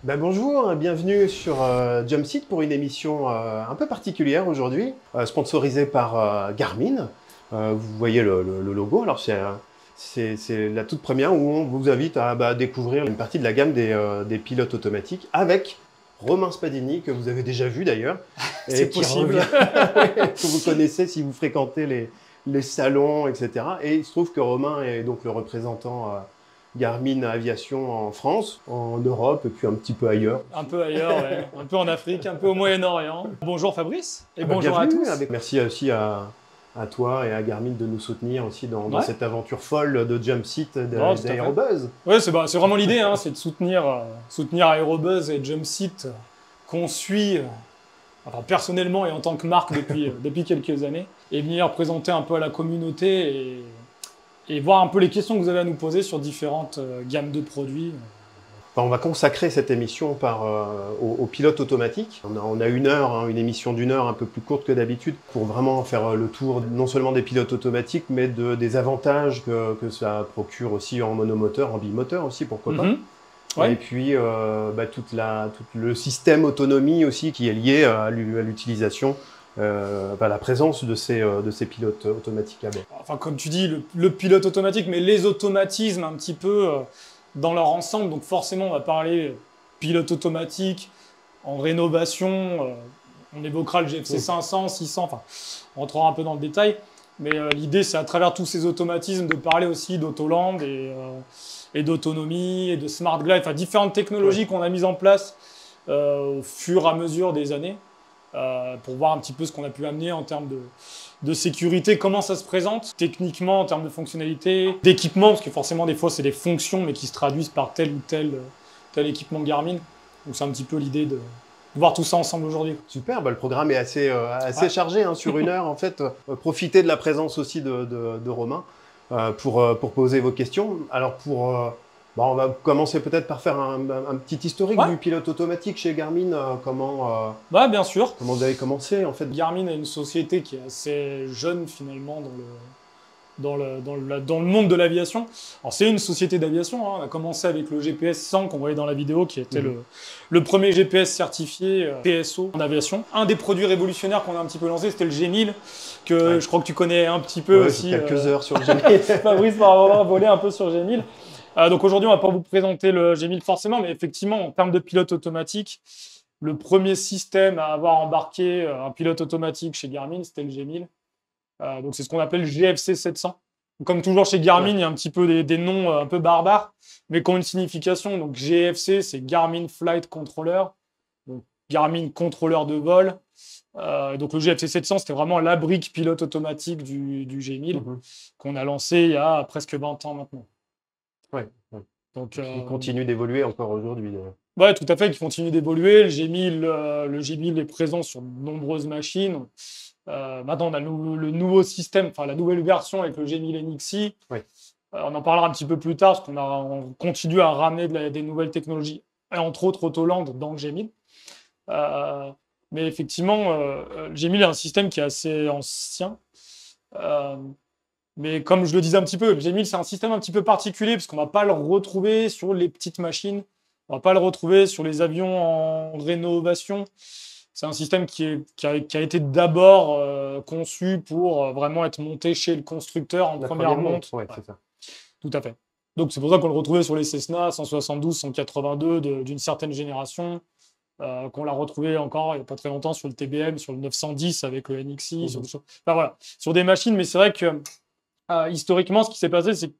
Bonjour, bienvenue sur Jumpseat pour une émission un peu particulière aujourd'hui, sponsorisée par Garmin. Vous voyez le logo, alors c'est la toute première où on vous invite à découvrir une partie de la gamme des pilotes automatiques avec Romain Spadini, que vous avez déjà vu d'ailleurs, C'est et qui possible. revient, que vous connaissez si vous fréquentez les salons, etc. Et il se trouve que Romain est donc le représentant Garmin Aviation en France, en Europe et puis un petit peu ailleurs. Un peu ailleurs, ouais. Un peu en Afrique, un peu au Moyen-Orient. Bonjour Fabrice et bonjour à Bienvenue, tous. merci aussi à toi et à Garmin de nous soutenir aussi dans Ouais, cette aventure folle de Jumpseat non, tout à fait. d'Aérobuzz. Ouais, c'est vraiment l'idée, hein, c'est de soutenir Aérobuzz et Jumpseat qu'on suit, enfin, personnellement et en tant que marque depuis quelques années, et venir présenter un peu à la communauté et voir un peu les questions que vous avez à nous poser sur différentes gammes de produits. On va consacrer cette émission au pilote automatique. On a une heure, hein, une émission d'une heure un peu plus courte que d'habitude pour vraiment faire le tour non seulement des pilotes automatiques, mais des avantages que ça procure aussi en monomoteur, en bimoteur aussi, pourquoi pas. Ouais. Et puis tout le système autonomie aussi qui est lié à l'utilisation, la présence de ces pilotes automatiques à bord. Enfin, comme tu dis, le pilote automatique, mais les automatismes un petit peu dans leur ensemble. Donc forcément, on va parler pilote automatique en rénovation. On évoquera le GFC 500, 600, enfin, on rentrera un peu dans le détail. Mais l'idée, c'est à travers tous ces automatismes de parler aussi d'autoland et d'autonomie et de smart glide, enfin différentes technologies qu'on a mises en place au fur et à mesure des années pour voir un petit peu ce qu'on a pu amener en termes de sécurité, comment ça se présente techniquement en termes de fonctionnalité, d'équipement, parce que forcément des fois c'est des fonctions mais qui se traduisent par tel ou tel équipement Garmin. Donc c'est un petit peu l'idée de voir tout ça ensemble aujourd'hui. Super, le programme est assez Ouais. chargé hein, sur une heure en fait. Profitez de la présence aussi de Romain pour poser vos questions. Alors on va commencer peut-être par faire un petit historique Ouais, du pilote automatique chez Garmin. ouais, bien sûr. Comment vous avez commencé en fait? Garmin est une société qui est assez jeune finalement dans le monde de l'aviation. Alors c'est une société d'aviation, hein. On a commencé avec le GPS 100 qu'on voyait dans la vidéo, qui était le premier GPS certifié TSO en aviation. Un des produits révolutionnaires qu'on a un petit peu lancé, c'était le G1000, que Ouais. je crois que tu connais un petit peu Ouais, aussi. quelques heures sur le génie. Fabrice va avoir volé un peu sur G1000. Donc aujourd'hui, on va pas vous présenter le G1000 forcément, mais effectivement, en termes de pilote automatique, le premier système à avoir embarqué un pilote automatique chez Garmin, c'était le G1000. Donc c'est ce qu'on appelle GFC 700. Comme toujours chez Garmin, Ouais. il y a un petit peu des noms un peu barbares, mais qui ont une signification. Donc GFC, c'est Garmin Flight Controller, donc Garmin contrôleur de vol. Donc le GFC 700, c'était vraiment la brique pilote automatique du G1000 Mhm. qu'on a lancé il y a presque 20 ans maintenant. Ouais, ouais. Donc, Qui continue d'évoluer encore aujourd'hui. ouais, tout à fait, qui continue d'évoluer. Le G1000 est présent sur de nombreuses machines. Maintenant, on a le nouveau système, enfin la nouvelle version avec le G1000 NXi. Ouais. On en parlera un petit peu plus tard, parce on continue à ramener des nouvelles technologies, et entre autres Autoland dans le G1000. Mais effectivement, le G1000 est un système qui est assez ancien. Euh, mais comme je le disais un petit peu, le G1000, c'est un système un petit peu particulier, parce qu'on ne va pas le retrouver sur les petites machines. On ne va pas le retrouver sur les avions en rénovation. C'est un système qui a été d'abord conçu pour vraiment être monté chez le constructeur en La première première monte, monte. ouais, Ouais, c'est ça. tout à fait. Donc c'est pour ça qu'on le retrouvait sur les Cessna 172, 182 d'une certaine génération, qu'on l'a retrouvé encore il n'y a pas très longtemps sur le TBM, sur le 910 avec le NXi, sur des choses. Enfin, voilà, sur des machines, mais c'est vrai que historiquement, ce qui s'est passé, c'est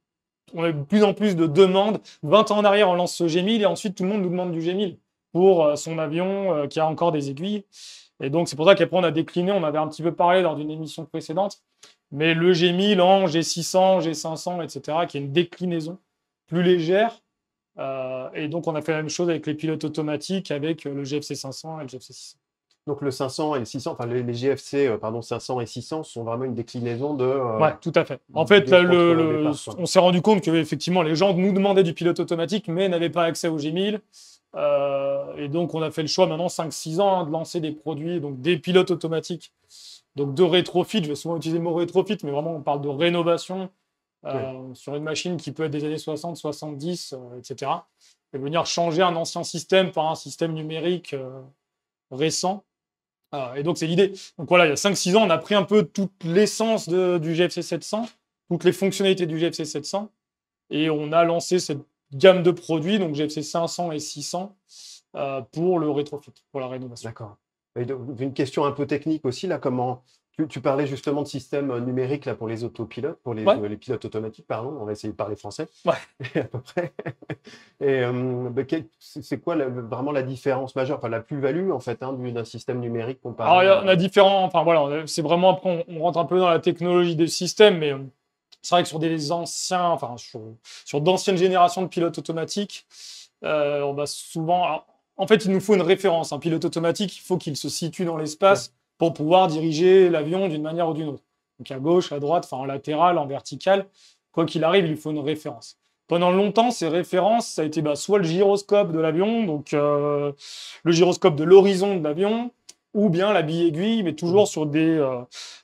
qu'on a eu de plus en plus de demandes. 20 ans en arrière, on lance ce G1000 et ensuite tout le monde nous demande du G1000 pour son avion qui a encore des aiguilles. Et donc, c'est pour ça qu'après, on a décliné. On avait un petit peu parlé lors d'une émission précédente. Mais le G1000 en G600, G500, etc., qui est une déclinaison plus légère. Et donc, on a fait la même chose avec les pilotes automatiques, avec le GFC 500 et le GFC 600. Donc le 500 et le 600, enfin les GFC, 500 et 600 sont vraiment une déclinaison Ouais, tout à fait. En fait, des autres départs, quoi. on s'est rendu compte que effectivement, les gens nous demandaient du pilote automatique, mais n'avaient pas accès au G1000. Et donc, on a fait le choix maintenant, 5-6 ans, hein, de lancer des produits, donc des pilotes automatiques, donc de rétrofit. Je vais souvent utiliser le mot rétrofit, mais vraiment, on parle de rénovation Ouais. sur une machine qui peut être des années 60, 70, etc. et venir changer un ancien système par un système numérique récent. Et donc, c'est l'idée. Donc voilà, il y a 5-6 ans, on a pris un peu toute l'essence du GFC 700, toutes les fonctionnalités du GFC 700, et on a lancé cette gamme de produits, donc GFC 500 et 600, pour le rétrofit, pour la rénovation. D'accord. Et donc, une question un peu technique aussi, là, comment... Tu parlais justement de système numérique là, pour les autopilotes, pour les pilotes automatiques, pardon, on va essayer de parler français, Ouais. à peu près. Et c'est quoi vraiment la différence majeure, enfin la plus-value en fait, hein, d'un système numérique comparé Alors, on a différents, enfin voilà, c'est vraiment, après, on rentre un peu dans la technologie des systèmes, mais c'est vrai que sur des anciens, enfin, sur d'anciennes générations de pilotes automatiques, on va souvent... Alors, en fait, il nous faut une référence. Un pilote automatique, il faut qu'il se situe dans l'espace pour pouvoir diriger l'avion d'une manière ou d'une autre. Donc à gauche, à droite, enfin en latéral, en vertical. Quoi qu'il arrive, il lui faut une référence. Pendant longtemps, ces références, ça a été soit le gyroscope de l'avion, donc le gyroscope de l'horizon de l'avion, ou bien la bille aiguille, mais toujours sur des...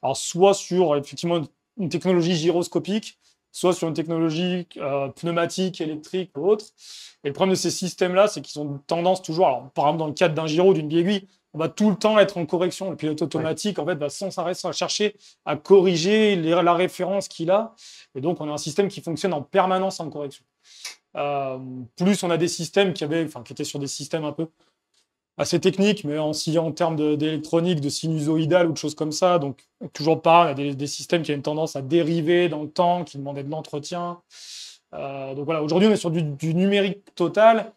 alors soit sur effectivement une technologie gyroscopique, soit sur une technologie pneumatique, électrique ou autre. Et le problème de ces systèmes-là, c'est qu'ils ont tendance toujours, alors, par exemple dans le cadre d'un gyro, d'une bille aiguille, on va tout le temps être en correction. Le pilote automatique, en fait, va sans arrêt chercher à corriger la référence qu'il a. Et donc, on a un système qui fonctionne en permanence en correction. Plus on a des systèmes qui étaient sur des systèmes un peu assez techniques, mais en termes d'électronique, de sinusoïdal ou de choses comme ça. Donc, toujours pas, on a des systèmes qui ont une tendance à dériver dans le temps, qui demandaient de l'entretien. Donc voilà, aujourd'hui, on est sur du numérique total.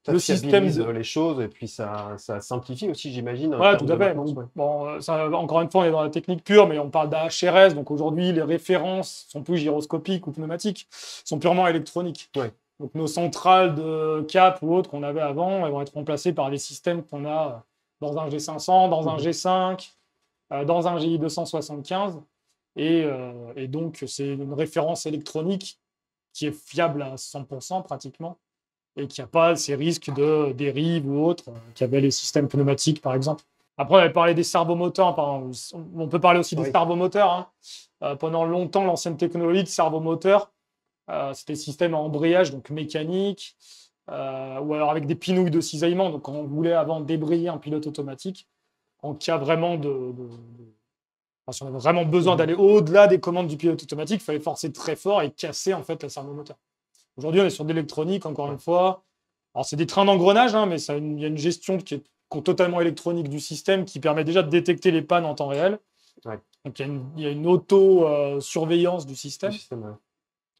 Ça fiabilise les choses et puis ça simplifie aussi, j'imagine. Voilà, tout à fait. Bon, ça, encore une fois, on est dans la technique pure, mais on parle d'HRS. Donc aujourd'hui, les références sont plus gyroscopiques ou pneumatiques, sont purement électroniques. Ouais. Donc nos centrales de cap ou autres qu'on avait avant, elles vont être remplacées par les systèmes qu'on a dans un G500, dans un G5, dans un GI 275. Et donc, c'est une référence électronique qui est fiable à 100% pratiquement, et qui n'a pas ces risques de dérive ou autres qu'avaient les systèmes pneumatiques, par exemple. Après, on avait parlé des servomoteurs, on peut parler aussi des servomoteurs. Hein. Pendant longtemps, l'ancienne technologie de servomoteur, c'était des systèmes à embrayage, donc mécanique, ou alors avec des pinouilles de cisaillement. Donc, quand on voulait avant débrayer un pilote automatique, en cas vraiment si on avait vraiment besoin d'aller au-delà des commandes du pilote automatique, il fallait forcer très fort et casser en fait le servomoteur. Aujourd'hui, on est sur de l'électronique, encore une fois. Alors, c'est des trains d'engrenage, hein, mais il y a une gestion qui est totalement électronique du système qui permet déjà de détecter les pannes en temps réel. Ouais. Donc, il y a une auto-surveillance du système.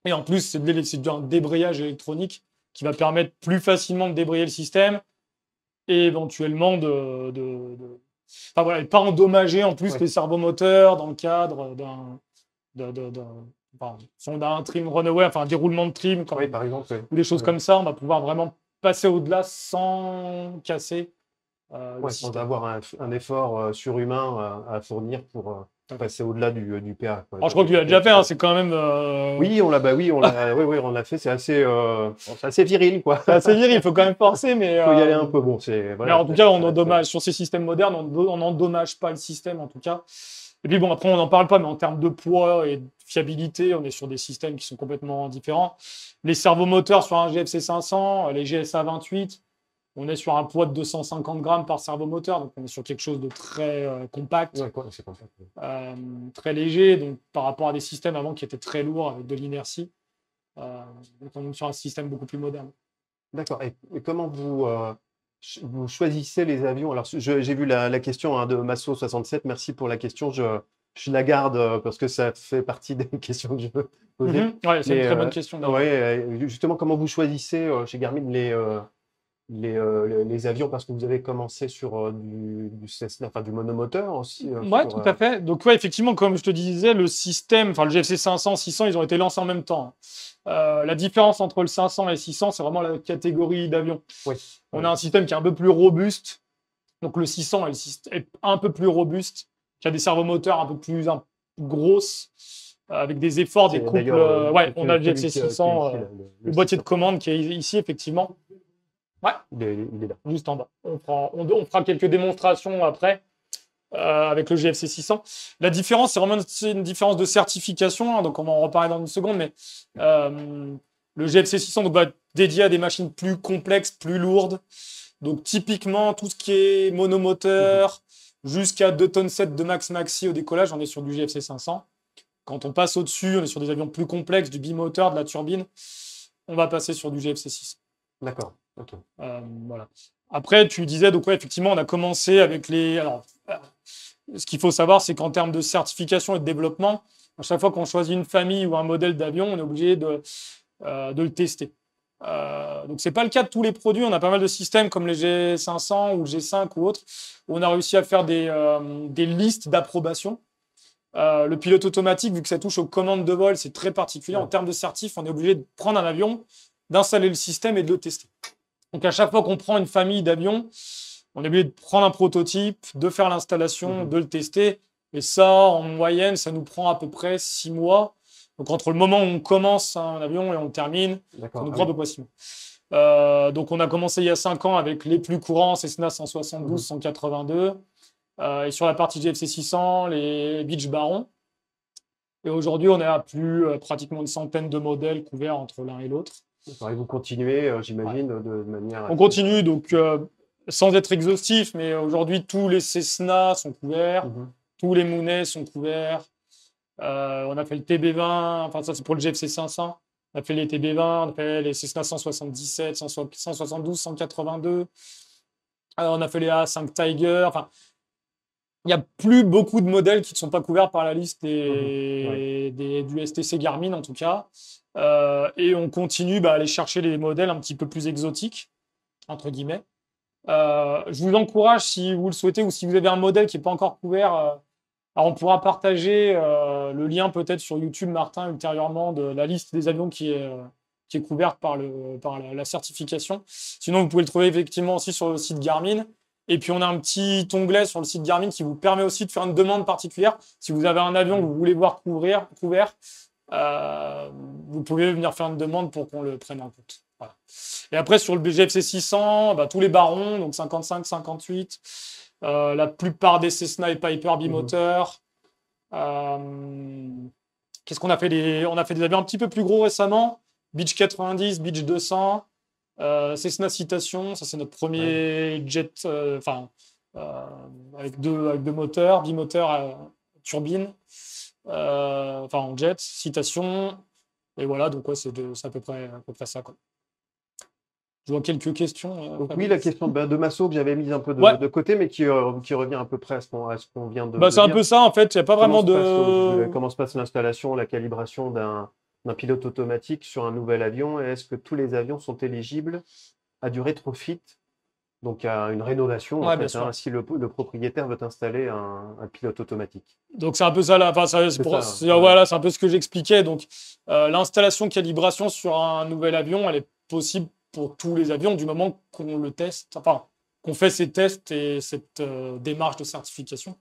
Et en plus, c'est un débrayage électronique qui va permettre plus facilement de débrayer le système et éventuellement Enfin, voilà, et pas endommager en plus les servomoteurs dans le cadre si on a un trim runaway, enfin un déroulement de trim, par exemple, ou des choses comme ça, on va pouvoir vraiment passer au-delà sans casser le système. Sans avoir un effort surhumain à fournir pour passer au-delà du PA. Alors, je crois que tu l'as déjà fait, hein, c'est quand même... Oui, on l'a fait, c'est assez viril, quoi. C'est assez viril, il faut quand même forcer, mais... Il faut y aller un peu, bon, mais en tout cas, on endommage, sur ces systèmes modernes, on n'endommage pas le système, en tout cas. Et puis bon, après, on n'en parle pas, mais en termes de poids et de fiabilité, on est sur des systèmes qui sont complètement différents. Les servomoteurs sur un GFC 500, les GSA 28, on est sur un poids de 250 grammes par servomoteur, donc on est sur quelque chose de très compact, c'est compact. très léger, donc par rapport à des systèmes avant qui étaient très lourds avec de l'inertie. Donc on est sur un système beaucoup plus moderne. D'accord. Et comment vous choisissez les avions? Alors, j'ai vu la question de Masso67. Merci pour la question. Je la garde parce que ça fait partie des questions que je veux poser. Ouais, c'est une très bonne question. Justement, comment vous choisissez chez Garmin les avions, parce que vous avez commencé sur du Cessna, enfin du monomoteur aussi. Tout à fait. Donc effectivement, comme je te disais, le système, enfin le GFC 500, 600, ils ont été lancés en même temps. La différence entre le 500 et le 600, c'est vraiment la catégorie d'avion. On a un système qui est un peu plus robuste. Donc le 600 est un peu plus robuste, qui a des servomoteurs un peu plus grosses, avec des efforts, des couples. On a le GFC 600, le boîtier de commande qui est ici, effectivement. Ouais, il est là. Juste en bas. On fera quelques démonstrations après avec le GFC 600. La différence, c'est vraiment une différence de certification. Hein, donc, on va en reparler dans une seconde. Mais Le GFC 600 donc, va être dédié à des machines plus complexes, plus lourdes. Donc typiquement, tout ce qui est monomoteur, jusqu'à 2 tonnes 7 de max maxi au décollage, on est sur du GFC 500. Quand on passe au-dessus, on est sur des avions plus complexes, du bimoteur, de la turbine, on va passer sur du GFC 600. D'accord. Ok. Voilà. Après, tu disais, donc ouais, effectivement, on a commencé avec les... Alors, ce qu'il faut savoir, c'est qu'en termes de certification et de développement, à chaque fois qu'on choisit une famille ou un modèle d'avion, on est obligé de le tester. Donc, ce n'est pas le cas de tous les produits. On a pas mal de systèmes comme les G500 ou G5 ou autres, où on a réussi à faire des listes d'approbation. Le pilote automatique, vu que ça touche aux commandes de vol, c'est très particulier. En termes de certif, on est obligé de prendre un avion, d'installer le système et de le tester. Donc, à chaque fois qu'on prend une famille d'avions, on est obligé de prendre un prototype, de faire l'installation, de le tester. Et ça, en moyenne, ça nous prend à peu près 6 mois. Donc, entre le moment où on commence un avion et on le termine, ça nous prend à peu près 6 mois. Donc, on a commencé il y a 5 ans avec les plus courants, Cessna 172, 182. Et sur la partie GFC 600, les Beech Baron. Et aujourd'hui, on est à pratiquement une centaine de modèles couverts entre l'un et l'autre. Et vous continuez, j'imagine, de manière... On continue, donc, sans être exhaustif, mais aujourd'hui, tous les Cessna sont couverts, tous les Mooney sont couverts. On a fait le TB20, enfin ça c'est pour le GFC 500. On a fait les TB20, on a fait les Cessna 177, 172, 182. On a fait les A5 Tiger. Enfin, il n'y a plus beaucoup de modèles qui ne sont pas couverts par la liste du STC Garmin en tout cas. Et on continue à aller chercher les modèles un petit peu plus exotiques, entre guillemets. Je vous encourage, si vous le souhaitez, ou si vous avez un modèle qui n'est pas encore couvert, alors on pourra partager le lien peut-être sur YouTube, Martin, ultérieurement, de la liste des avions qui est couverte par la certification. Sinon, vous pouvez le trouver effectivement aussi sur le site Garmin. Et puis, on a un petit onglet sur le site Garmin qui vous permet aussi de faire une demande particulière. Si vous avez un avion que vous voulez voir couvert, vous pouvez venir faire une demande pour qu'on le prenne en compte. Voilà. Et après, sur le GFC 600, tous les barons, donc 55, 58, la plupart des Cessna et Piper bimoteur. Qu'est-ce qu'on a fait On a fait des avions un petit peu plus gros récemment. Beech 90, Beech 200, Cessna Citation, ça c'est notre premier jet, avec deux moteurs, bimoteur turbine, en jet, Citation. Et voilà, donc ouais, c'est à peu près ça, quoi. Je vois quelques questions. Donc oui, la question de Masso que j'avais mise un peu de côté, mais qui revient à peu près à ce qu'on vient de c'est un peu ça, en fait. Il n'y a pas vraiment comment se passe l'installation, la calibration d'un pilote automatique sur un nouvel avion? Et est-ce que tous les avions sont éligibles à du rétrofit, donc à une rénovation, si le propriétaire veut installer un pilote automatique? Donc c'est un peu ça là. Enfin, voilà, c'est un peu ce que j'expliquais. Donc l'installation calibration sur un nouvel avion, elle est possible pour tous les avions du moment qu'on le teste, qu'on fait ces tests et cette démarche de certification.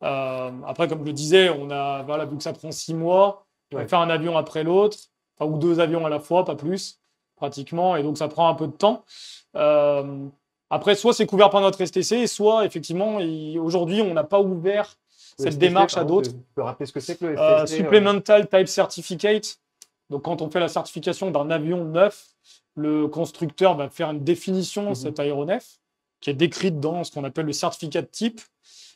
Après, comme je le disais, vu que ça prend 6 mois, on va faire un avion après l'autre, ou 2 avions à la fois, pas plus, pratiquement, et donc ça prend un peu de temps. Après, soit c'est couvert par notre STC, soit effectivement, aujourd'hui, on n'a pas ouvert cette démarche à d'autres. Tu peux rappeler ce que c'est que le STC? Supplemental Type Certificate. Donc, quand on fait la certification d'un avion neuf, le constructeur va faire une définition de cet aéronef qui est décrite dans ce qu'on appelle le certificat de type.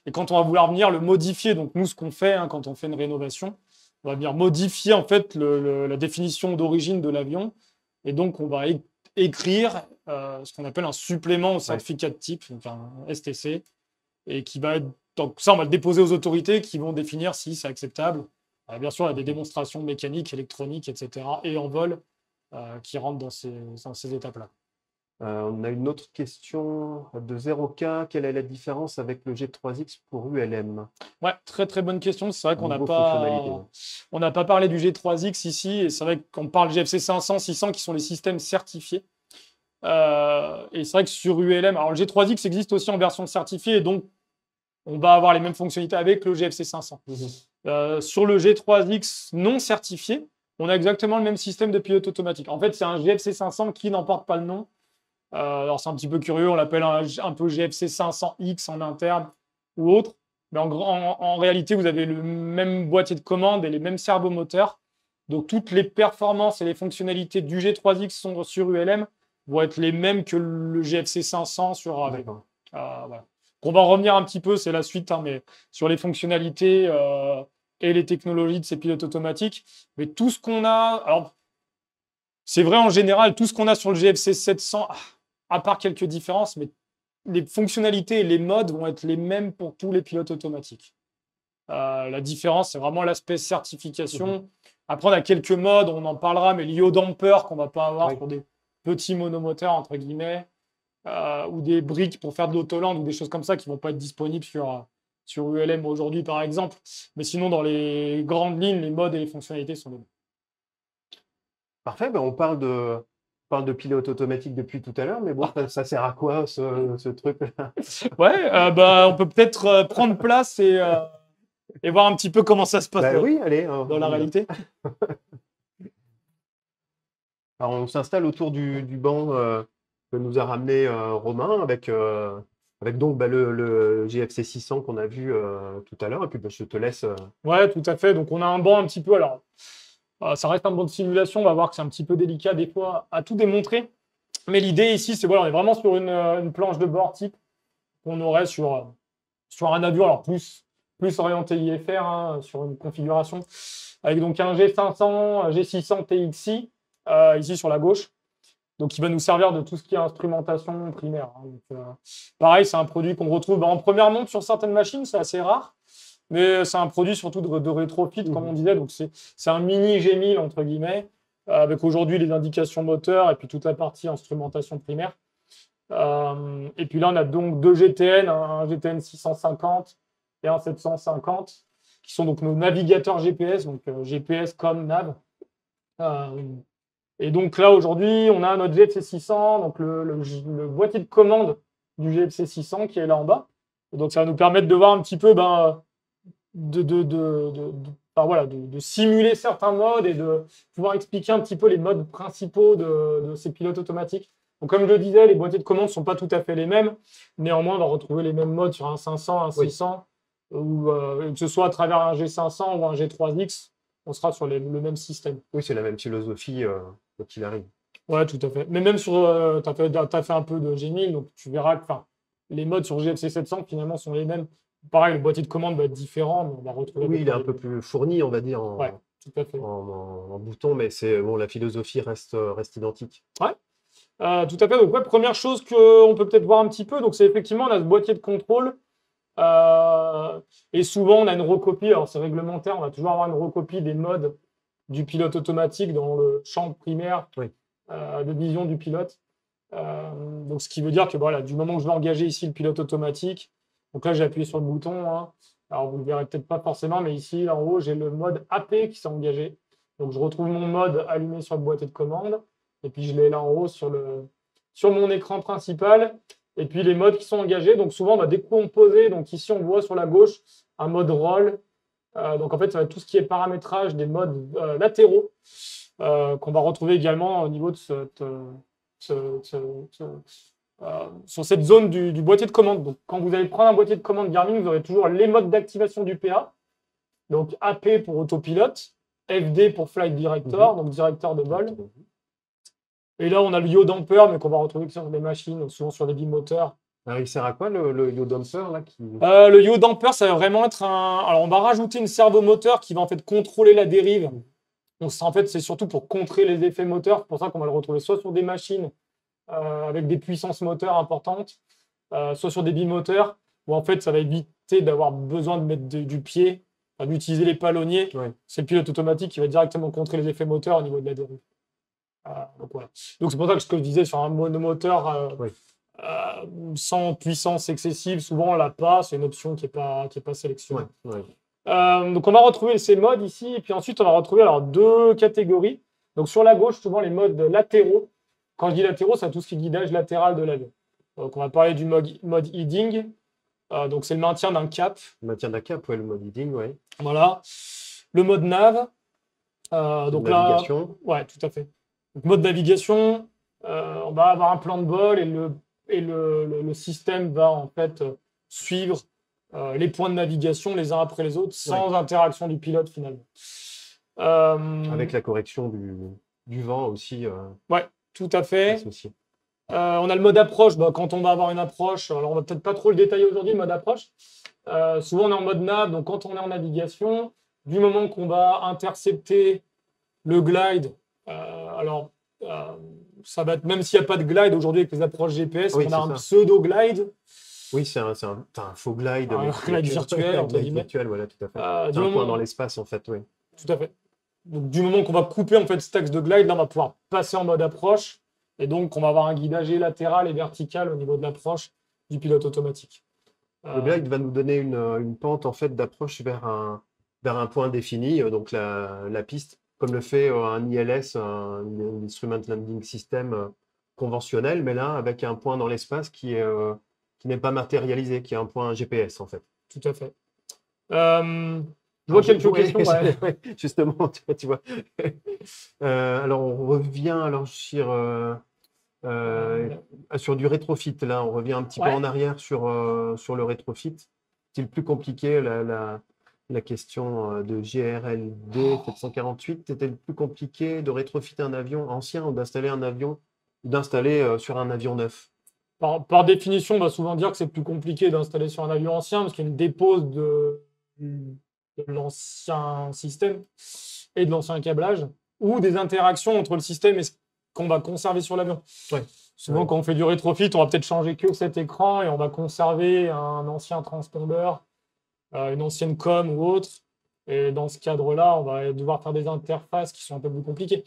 Et quand on va vouloir venir le modifier, donc nous, ce qu'on fait quand on fait une rénovation, on va venir modifier en fait la définition d'origine de l'avion. Et donc, on va écrire ce qu'on appelle un supplément au certificat de type, donc un STC, et qui va être... Donc ça, on va le déposer aux autorités qui vont définir si c'est acceptable. Bien sûr, il y a des démonstrations mécaniques, électroniques, etc. et en vol qui rentrent dans ces étapes-là. On a une autre question de 0K. Quelle est la différence avec le G3X pour ULM? Ouais, très très bonne question. C'est vrai qu'on n'a pas parlé du G3X ici. Et c'est vrai qu'on parle GFC 500, 600 qui sont les systèmes certifiés. Et c'est vrai que sur ULM, alors le G3X existe aussi en version certifiée. Et donc, on va avoir les mêmes fonctionnalités avec le GFC 500. Sur le G3X non certifié, on a exactement le même système de pilote automatique. En fait, c'est un GFC 500 qui n'emporte pas le nom. Alors, c'est un petit peu curieux, on l'appelle un peu GFC 500X en interne ou autre. Mais en réalité, vous avez le même boîtier de commande et les mêmes servomoteurs. Donc, toutes les performances et les fonctionnalités du G3X sont sur ULM vont être les mêmes que le GFC 500 sur AV. Voilà. On va en revenir un petit peu, c'est la suite, hein, mais sur les fonctionnalités et les technologies de ces pilotes automatiques. Mais tout ce qu'on a, alors c'est vrai en général, tout ce qu'on a sur le GFC 700, à part quelques différences, mais les fonctionnalités et les modes vont être les mêmes pour tous les pilotes automatiques. La différence, c'est vraiment l'aspect certification. Après, on a quelques modes, on en parlera, mais l'IO damper qu'on ne va pas avoir pour des petits monomoteurs, entre guillemets, ou des briques pour faire de l'autoland ou des choses comme ça qui ne vont pas être disponibles sur ULM aujourd'hui, par exemple. Mais sinon, dans les grandes lignes, les modes et les fonctionnalités sont les mêmes. Parfait, ben on parle de pilote automatique depuis tout à l'heure, mais bon, ça sert à quoi ce truc-là? Ouais, on peut peut-être prendre place et voir un petit peu comment ça se passe oui, allez, dans la réalité. Alors, on s'installe autour du banc que nous a ramené Romain avec donc le GFC 600 qu'on a vu tout à l'heure. Et puis, je te laisse. Ouais, tout à fait. Donc, on a un banc un petit peu. Alors, ça reste un banc de simulation. On va voir que c'est un petit peu délicat des fois à tout démontrer. Mais l'idée ici, c'est voilà, on est vraiment sur une planche de bord type qu'on aurait sur un avion. Alors, plus orienté IFR, hein, sur une configuration avec donc un G500, un G600 TXI ici sur la gauche. Donc, il va nous servir de tout ce qui est instrumentation primaire. Hein. Donc, pareil, c'est un produit qu'on retrouve en première monte sur certaines machines, c'est assez rare. Mais c'est un produit surtout de rétrofit, comme on disait. Donc, c'est un mini G1000, entre guillemets, avec aujourd'hui les indications moteurs et puis toute la partie instrumentation primaire. Et puis là, on a donc deux GTN, un GTN 650 et un 750, qui sont donc nos navigateurs GPS, donc GPS comme nav. Et donc là, aujourd'hui, on a notre GFC 600, donc le boîtier de commande du GFC 600 qui est là en bas. Et donc, ça va nous permettre de voir un petit peu de simuler certains modes et de pouvoir expliquer un petit peu les modes principaux de ces pilotes automatiques. Donc, comme je le disais, les boîtiers de commande ne sont pas tout à fait les mêmes. Néanmoins, on va retrouver les mêmes modes sur un 500, un 600, ou que ce soit à travers un G500 ou un G3X, on sera sur le même système. Oui, c'est la même philosophie qu'il arrive. Ouais, tout à fait. Mais même sur, tu as fait un peu de G1000, donc tu verras que les modes sur GFC 700 finalement sont les mêmes. Pareil, le boîtier de commande va être différent, mais on va retrouver. Oui, il est un peu plus fourni, on va dire, tout à fait. en boutons, mais bon, la philosophie reste identique. Ouais, tout à fait. Donc, première chose qu'on peut peut-être voir un petit peu, donc c'est effectivement, on a ce boîtier de contrôle. Et souvent, on a une recopie, alors c'est réglementaire, on va toujours avoir une recopie des modes du pilote automatique dans le champ primaire de vision du pilote. Donc, ce qui veut dire que voilà, du moment que je vais engager ici le pilote automatique, donc là, j'ai appuyé sur le bouton. Hein. Alors, vous ne le verrez peut-être pas forcément, mais ici, en haut, j'ai le mode AP qui s'est engagé. Donc, je retrouve mon mode allumé sur le boîtier de commande. Et puis, je l'ai là en haut sur mon écran principal. Et puis, les modes qui sont engagés. Donc, souvent, on va décomposer. Donc, ici, on voit sur la gauche un mode roll. Donc, en fait, ça va être tout ce qui est paramétrage des modes latéraux qu'on va retrouver également au niveau de sur cette zone du boîtier de commande. Donc, quand vous allez prendre un boîtier de commande Garmin, vous aurez toujours les modes d'activation du PA. Donc, AP pour autopilote, FD pour flight director, donc directeur de vol. Et là, on a le yaw damper, mais qu'on va retrouver sur des machines, souvent sur des bimoteurs. Alors, il sert à quoi le yaw damper là Le yaw damper, ça va vraiment être Alors, on va rajouter une servomoteur qui va en fait contrôler la dérive. Donc, en fait, c'est surtout pour contrer les effets moteurs. C'est pour ça qu'on va le retrouver soit sur des machines avec des puissances moteurs importantes, soit sur des bimoteurs, où en fait, ça va éviter d'avoir besoin de mettre du pied, d'utiliser les palonniers. C'est le pilote automatique qui va directement contrer les effets moteurs au niveau de la dérive. Donc, voilà. Donc, c'est pour ça que ce que je disais sur un monomoteur sans puissance excessive, souvent on l'a pas, c'est une option qui n'est pas sélectionnée. Donc, on va retrouver ces modes ici, et puis ensuite, on va retrouver deux catégories. Donc, sur la gauche, souvent les modes latéraux. Quand je dis latéraux, c'est tout ce qui est guidage latéral de l'avion. Donc, on va parler du mode heading. Donc, c'est le maintien d'un cap. Le maintien d'un cap, le mode heading, Voilà. Le mode nav. Donc navigation. Là, tout à fait. Donc, mode navigation, on va avoir un plan de vol et le système va en fait suivre les points de navigation les uns après les autres sans interaction du pilote finalement. Avec la correction du vent aussi Ouais, tout à fait. associé. On a le mode approche. Bah, quand on va avoir une approche, alors on va peut-être pas trop le détailler aujourd'hui, le mode approche. Souvent, on est en mode nav, donc quand on est en navigation, du moment qu'on va intercepter le glide, alors ça va être, même s'il n'y a pas de glide aujourd'hui avec les approches GPS, Oui, on c'est a un ça. pseudo-glide, Oui, t'as un faux glide, un mais glide virtuel, un entre glide guillemets. virtuel, voilà, tout à fait. Du C'est un point moment, dans l'espace, en fait, oui. tout à fait. Donc, du moment qu'on va couper en fait cet axe de glide, là, on va pouvoir passer en mode approche. Et donc, on va avoir un guidage latéral et vertical au niveau de l'approche du pilote automatique. Le glide va nous donner une pente, en fait, d'approche vers un point défini, donc la piste, comme le fait un ILS, un Instrument Landing System conventionnel, mais là, avec un point dans l'espace qui n'est pas matérialisé, qui est un point GPS, en fait. Tout à fait. Je vois quelques questions. Ouais. Ouais, justement, tu vois. Alors, on revient sur du rétrofit. Là, on revient un petit peu Ouais. en arrière sur le rétrofit. C'est le plus compliqué, la question de GRLD 748. C'était le plus compliqué de rétrofiter un avion ancien ou d'installer un avion, sur un avion neuf. Par définition, on va souvent dire que c'est plus compliqué d'installer sur un avion ancien parce qu'il y a une dépose de l'ancien système et de l'ancien câblage ou des interactions entre le système et ce qu'on va conserver sur l'avion. Ouais. Souvent, Ouais. quand on fait du rétrofit, on va peut-être changer que cet écran et on va conserver un ancien transpondeur, une ancienne com ou autre. Et dans ce cadre-là, on va devoir faire des interfaces qui sont un peu plus compliquées.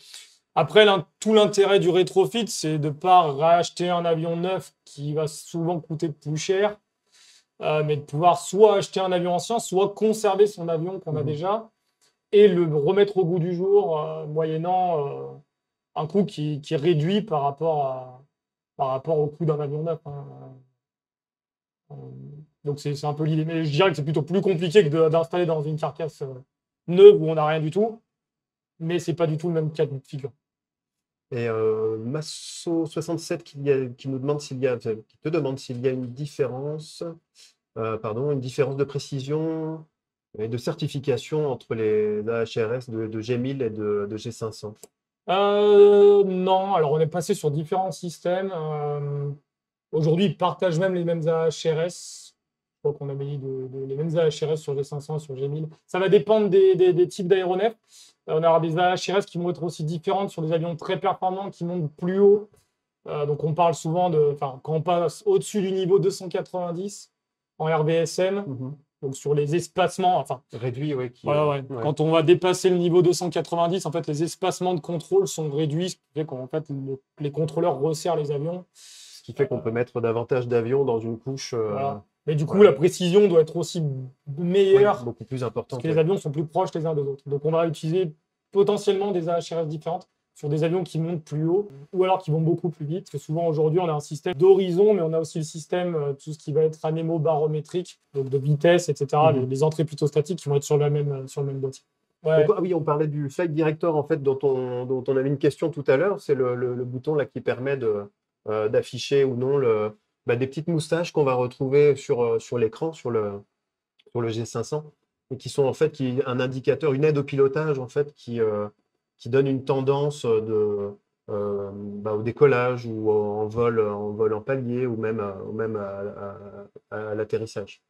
Après, tout l'intérêt du rétrofit, c'est de ne pas racheter un avion neuf qui va souvent coûter plus cher, mais de pouvoir soit acheter un avion ancien, soit conserver son avion qu'on a déjà et le remettre au goût du jour, moyennant un coût qui est réduit par rapport au coût d'un avion neuf. Hein. Donc c'est un peu l'idée. Mais je dirais que c'est plutôt plus compliqué que d'installer dans une carcasse neuve où on n'a rien du tout, mais c'est pas du tout le même cas de figure. Et Masso67 qui nous demande qui te demande s'il y a une différence de précision et de certification entre les AHRS de G1000 et de G500. Non, alors on est passé sur différents systèmes. Aujourd'hui, ils partagent même les mêmes AHRS. Je crois qu'on a mis les mêmes AHRS sur G500 et sur G1000. Ça va dépendre des types d'aéronefs. On aura des AHRS qui vont être aussi différentes sur des avions très performants qui montent plus haut. Donc on parle souvent quand on passe au-dessus du niveau 290 en RVSM, donc sur les espacements, réduit, oui. Ouais. Quand on va dépasser le niveau 290, en fait, les espacements de contrôle sont réduits, ce qui fait qu'en fait, les contrôleurs resserrent les avions. Ce qui fait qu'on peut mettre davantage d'avions dans une couche. Voilà. Mais du coup, la précision doit être aussi meilleure, oui, beaucoup plus importante. parce que les avions sont plus proches les uns des autres. Donc on va utiliser potentiellement des AHRS différentes sur des avions qui montent plus haut ou alors qui vont beaucoup plus vite. Parce que souvent aujourd'hui, on a un système d'horizon, mais on a aussi le système, tout ce qui va être anémobarométrique, donc de vitesse, etc. Les entrées plutôt statiques qui vont être sur le même boîtier. Ouais. Donc, oui, on parlait du Flight Director en fait, dont on avait une question tout à l'heure. C'est le bouton là qui permet d'afficher ou non des petites moustaches qu'on va retrouver sur l'écran, sur le G500, et qui sont en fait un indicateur, une aide au pilotage en fait, qui donne une tendance au décollage ou en vol en palier ou même à l'atterrissage.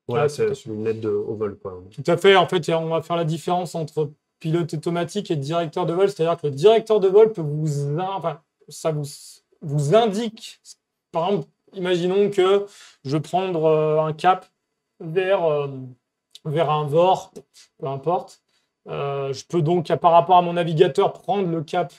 Voilà, c'est une aide au vol, quoi. Tout à fait. En fait, on va faire la différence entre pilote automatique et directeur de vol. C'est-à-dire que le directeur de vol peut ça vous indique, par exemple, imaginons que je veux prendre un cap vers un VOR, peu importe. Je peux donc, par rapport à mon navigateur, prendre le cap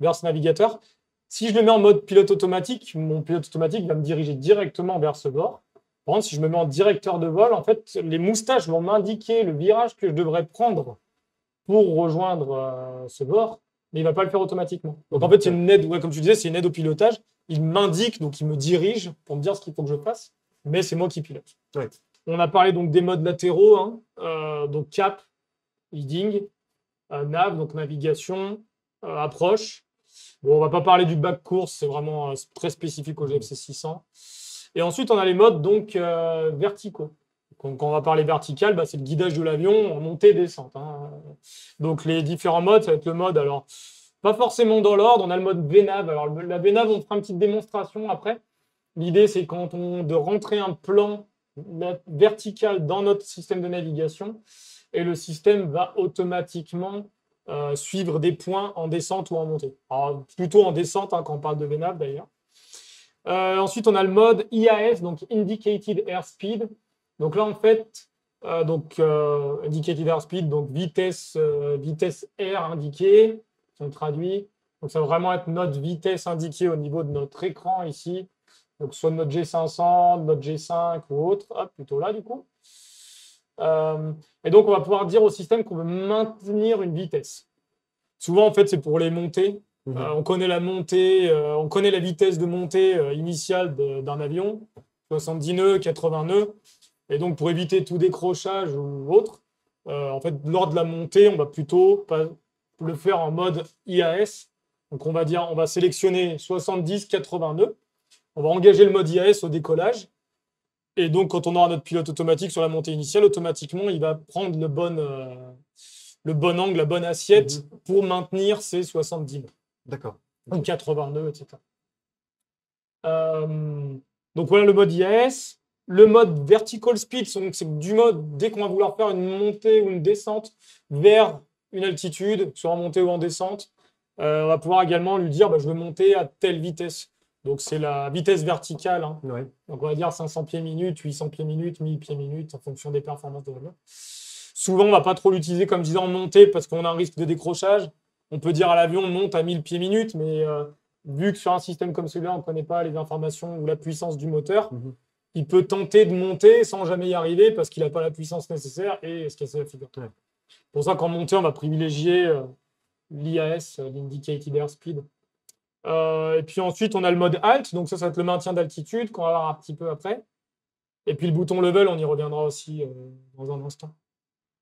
vers ce navigateur. Si je le mets en mode pilote automatique, mon pilote automatique va me diriger directement vers ce VOR. Par contre, si je me mets en directeur de vol, en fait, les moustaches vont m'indiquer le virage que je devrais prendre pour rejoindre ce VOR, mais il ne va pas le faire automatiquement. Donc en fait, c'est une aide, comme tu disais, c'est une aide au pilotage. Il m'indique, donc il me dirige pour me dire ce qu'il faut que je fasse, mais c'est moi qui pilote. Ouais. On a parlé donc des modes latéraux, donc cap, leading, nav, donc navigation, approche. Bon, on va pas parler du back course, c'est vraiment très spécifique au GFC 600. Et ensuite, on a les modes donc verticaux. Quand on va parler vertical, c'est le guidage de l'avion en montée et descente, hein. Donc les différents modes, ça va être le mode, alors pas forcément dans l'ordre, on a le mode VNAV. Alors la VNAV, on fera une petite démonstration après. L'idée, c'est de rentrer un plan vertical dans notre système de navigation et le système va automatiquement suivre des points en descente ou en montée. Alors, plutôt en descente, hein, quand on parle de VNAV d'ailleurs. Ensuite, on a le mode IAS, donc Indicated Airspeed. Donc là, en fait, Indicated Airspeed, donc vitesse air indiquée, si on traduit. Donc ça va vraiment être notre vitesse indiquée au niveau de notre écran ici. Donc soit de notre G500, de notre G5 ou autre. Hop, plutôt là, du coup. Et donc, on va pouvoir dire au système qu'on veut maintenir une vitesse. Souvent, en fait, c'est pour les montées. On connaît la montée, on connaît la vitesse de montée initiale d'un avion, 70 nœuds, 80 nœuds. Et donc, pour éviter tout décrochage ou autre, en fait, lors de la montée, on va plutôt le faire en mode IAS. Donc, on va sélectionner 70, 80 nœuds. On va engager le mode IAS au décollage. Et donc, quand on aura notre pilote automatique sur la montée initiale, automatiquement, il va prendre le bon angle, la bonne assiette pour maintenir ses 70 nœuds. D'accord. 80 nœuds, etc. Donc voilà le mode IAS. Le mode vertical speed, c'est du mode, dès qu'on va vouloir faire une montée ou une descente vers une altitude, soit en montée ou en descente, on va pouvoir également lui dire je veux monter à telle vitesse. Donc c'est la vitesse verticale, hein. Ouais. Donc on va dire 500 pieds minute, 800 pieds minute, 1000 pieds minute en fonction des performances de l'avion. Souvent, on ne va pas trop l'utiliser comme disant en montée parce qu'on a un risque de décrochage. On peut dire à l'avion monte à 1000 pieds minute, mais vu que sur un système comme celui-là, on ne connaît pas les informations ou la puissance du moteur, il peut tenter de monter sans jamais y arriver parce qu'il n'a pas la puissance nécessaire et se casser la figure. Ouais. C'est pour ça qu'en montée, on va privilégier l'IAS, l'Indicated Airspeed. Et puis ensuite, on a le mode Alt, donc ça va être le maintien d'altitude qu'on va voir un petit peu après. Et puis le bouton Level, on y reviendra aussi dans un instant.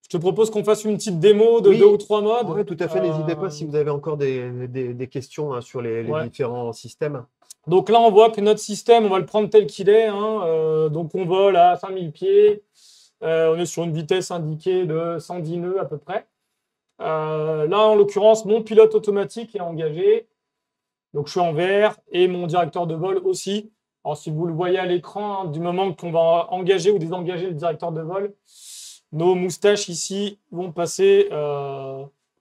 Je te propose qu'on fasse une petite démo de 2 ou 3 modes. Oui, tout à fait. N'hésitez pas si vous avez encore des questions, hein, sur les différents systèmes. Donc là, on voit que notre système, on va le prendre tel qu'il est, hein. Donc on vole à 5000 pieds. On est sur une vitesse indiquée de 110 nœuds à peu près. Là, en l'occurrence, mon pilote automatique est engagé. Donc je suis en vert et mon directeur de vol aussi. Alors si vous le voyez à l'écran, hein, du moment qu'on va engager ou désengager le directeur de vol, nos moustaches ici vont passer,